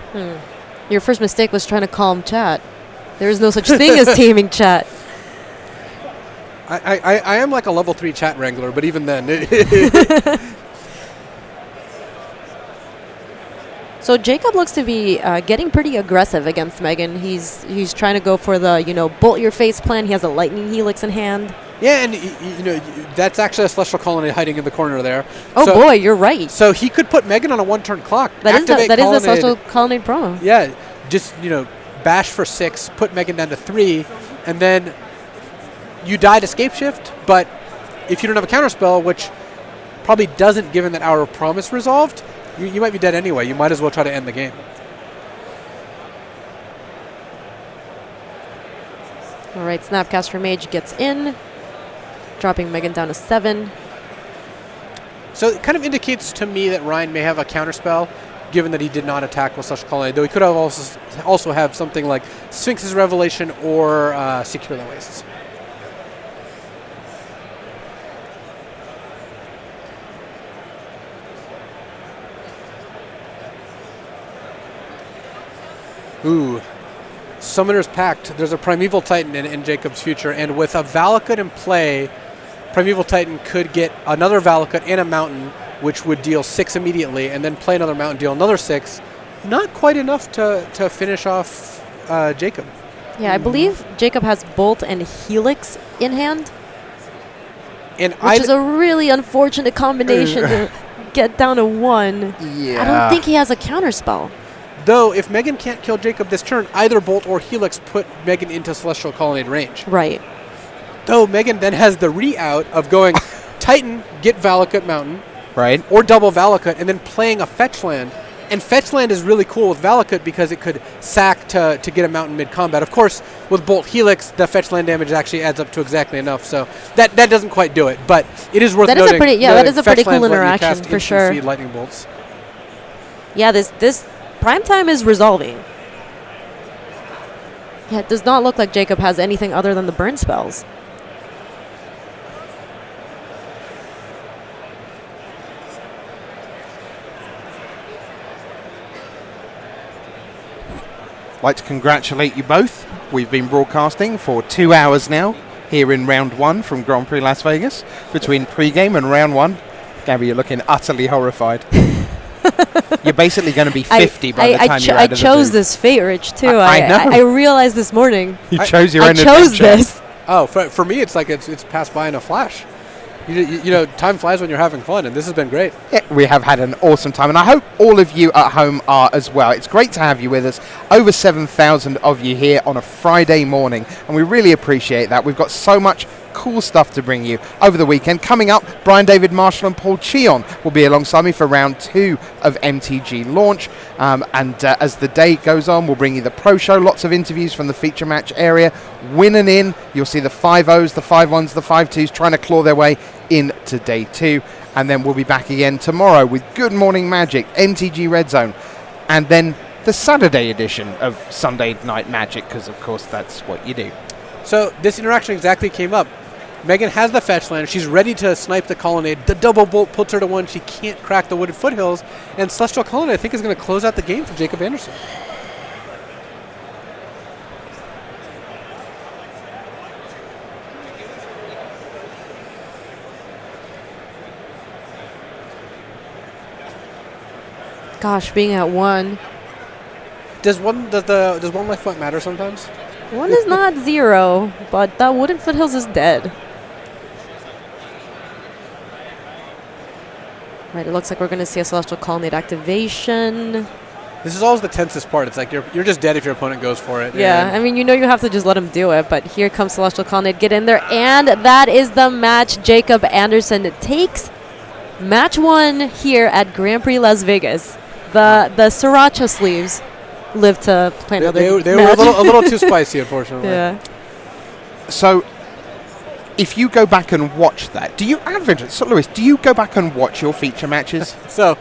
Your first mistake was trying to calm chat. There is no such thing as taming chat. I am like a level 3 chat wrangler, but even then. So Jacob looks to be getting pretty aggressive against Megan. He's trying to go for the, bolt your face plan. He has a lightning helix in hand. Yeah, and that's actually a Celestial Colonnade hiding in the corner there. Oh boy, you're right. So he could put Megan on a 1-turn clock. That is the Celestial Colonnade promo. Yeah, just bash for 6, put Megan down to 3, and then you died Escape Shift. But if you don't have a counterspell, which probably doesn't, given that Hour of Promise resolved, you might be dead anyway. You might as well try to end the game. All right, Snapcaster Mage gets in, dropping Megan down to 7. So it kind of indicates to me that Ryan may have a counterspell, given that he did not attack with Celestial Colonnade, though he could have also have something like Sphinx's Revelation or Secure the Wastes. Ooh. Summoner's Pact. There's a Primeval Titan in Jacob's future, and with a Valakut in play, Primeval Titan could get another Valakut and a mountain, which would deal 6 immediately, and then play another mountain, deal another 6. Not quite enough to finish off Jacob. Yeah, I believe Jacob has Bolt and Helix in hand, And which is a really unfortunate combination to get down to 1. Yeah. I don't think he has a counterspell. Though, if Megan can't kill Jacob this turn, either Bolt or Helix put Megan into Celestial Colonnade range. Right. Though Megan then has the re-out of going Titan, get Valakut Mountain, Right. or double Valakut, and then playing a fetch land. And fetch land is really cool with Valakut because it could sack to get a mountain mid-combat. Of course, with Bolt Helix, the fetch land damage actually adds up to exactly enough, so that doesn't quite do it. But it is worth noting. That is a pretty cool interaction for sure. Speed lightning bolts. Yeah, this prime time is resolving. Yeah, it does not look like Jacob has anything other than the burn spells. Like to congratulate you both. We've been broadcasting for 2 hours now here in round 1 from Grand Prix Las Vegas. Between pre-game and round 1, Gabby, you're looking utterly horrified. You're basically going to be 50 by the time you're out of the I chose booth. this fate, Rich, too. I know. I realized this morning. You chose your I own chose adventure. this. Oh, for me, it's like it's passed by in a flash. You know, time flies when you're having fun, and this has been great. Yeah, we have had an awesome time, and I hope all of you at home are as well. It's great to have you with us. Over 7,000 of you here on a Friday morning, and we really appreciate that. We've got so much cool stuff to bring you over the weekend. Coming up, Brian David Marshall and Paul Cheon will be alongside me for round 2 of MTG launch. As the day goes on, we'll bring you the pro show, lots of interviews from the feature match area. Winning in, you'll see the 5-0s, the 5-1s, the 5-2s trying to claw their way into day 2. And then we'll be back again tomorrow with Good Morning Magic, MTG Red Zone, and then the Saturday edition of Sunday Night Magic, because of course that's what you do. So this interaction exactly came up. Megan has the fetch land. She's ready to snipe the Colonnade. The double bolt puts her to 1. She can't crack the Wooded Foothills. And Celestial Colonnade, I think, is going to close out the game for Jacob Anderson. Gosh, being at 1. Does one life point matter sometimes? One is not 0, but that wooden foothills is dead. Right, it looks like we're going to see a Celestial Colonnade activation. This is always the tensest part. It's like you're just dead if your opponent goes for it. Yeah, I mean, you know you have to just let him do it, but here comes Celestial Colonnade. Get in there, and that is the match. Jacob Anderson takes match 1 here at Grand Prix Las Vegas. The Sriracha sleeves live to play another They match. were a little too spicy, unfortunately. Yeah. So, if you go back and watch that, do you, so Lewis, do you go back and watch your feature matches? So,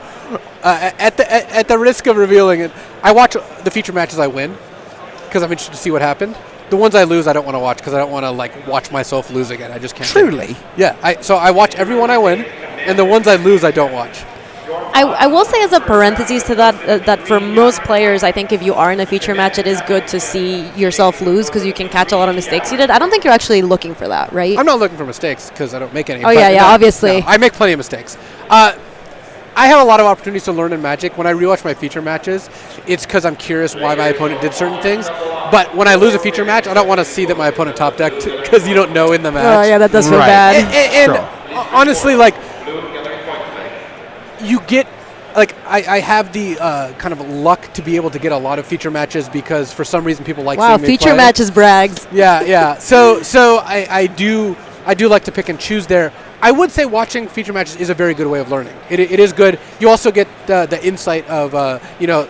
at the risk of revealing it, I watch the feature matches I win because I'm interested to see what happened. The ones I lose, I don't want to watch because I don't want to watch myself lose again. I just can't. Truly? Yeah. So I watch every one I win, and the ones I lose, I don't watch. I will say as a parenthesis to that, that for most players, I think if you are in a feature match, it is good to see yourself lose because you can catch a lot of mistakes you did. I don't think you're actually looking for that, right? I'm not looking for mistakes because I don't make any. Oh, yeah, obviously. No, I make plenty of mistakes. I have a lot of opportunities to learn in Magic. When I rewatch my feature matches, it's because I'm curious why my opponent did certain things. But when I lose a feature match, I don't want to see that my opponent top decked because you don't know in the match. Oh, yeah, that does feel bad. And honestly, you get... I have the kind of luck to be able to get a lot of feature matches because for some reason people like seeing me feature play. matches brags. Yeah. So I do like to pick and choose there. I would say watching feature matches is a very good way of learning. It is good. You also get the insight of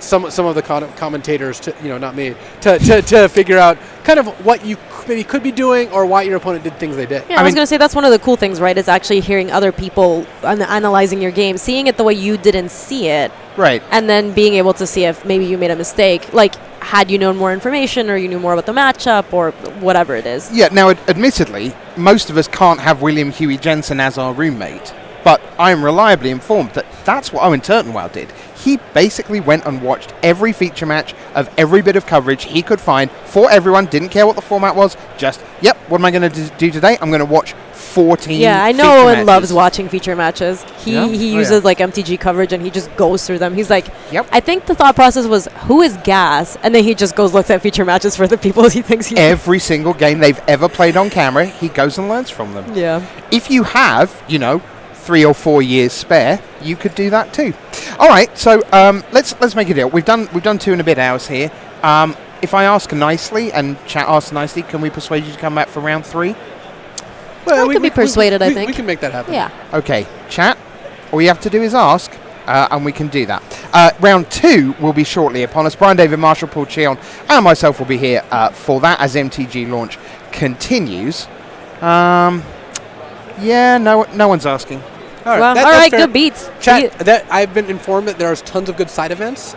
some of the commentators, not me, to figure out kind of what you maybe could be doing or why your opponent did things they did. Yeah, I was going to say that's one of the cool things, right? Is actually hearing other people analyzing your game, seeing it the way you didn't see it, Right. and then being able to see if maybe you made a mistake. Like, had you known more information or you knew more about the matchup or whatever it is. Yeah, now, admittedly, most of us can't have William Huey Jensen as our roommate, but I am reliably informed that that's what Owen Turtenwell did. He basically went and watched every feature match of every bit of coverage he could find for everyone, didn't care what the format was, just, what am I going to do today? I'm going to watch 14 Yeah, I know feature Owen matches. loves watching feature matches. He uses MTG coverage and he just goes through them. He's like, I think the thought process was, who is Gas? And then he just looks at feature matches for the people he thinks he's... Every single game they've ever played on camera, he goes and learns from them. Yeah. If you have, 3 or 4 years spare, you could do that too. All right, so let's make a deal. We've done 2 and a bit hours here. If I ask nicely and chat asks nicely, can we persuade you to come back for round 3? Well, we could be persuaded, I think. We can make that happen. Yeah. Okay, chat. All you have to do is ask, and we can do that. Round 2 will be shortly upon us. Brian David Marshall, Paul Cheon, and myself will be here for that as MTG launch continues. Yeah, no one's asking. All right, Well, that's all right, fair. good beats. Chat, I've been informed that there's tons of good side events.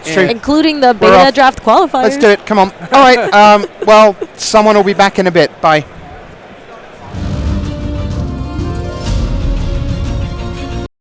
true. Including the We're beta off. draft qualifiers. Let's do it. Come on. All right. Well, someone will be back in a bit. Bye.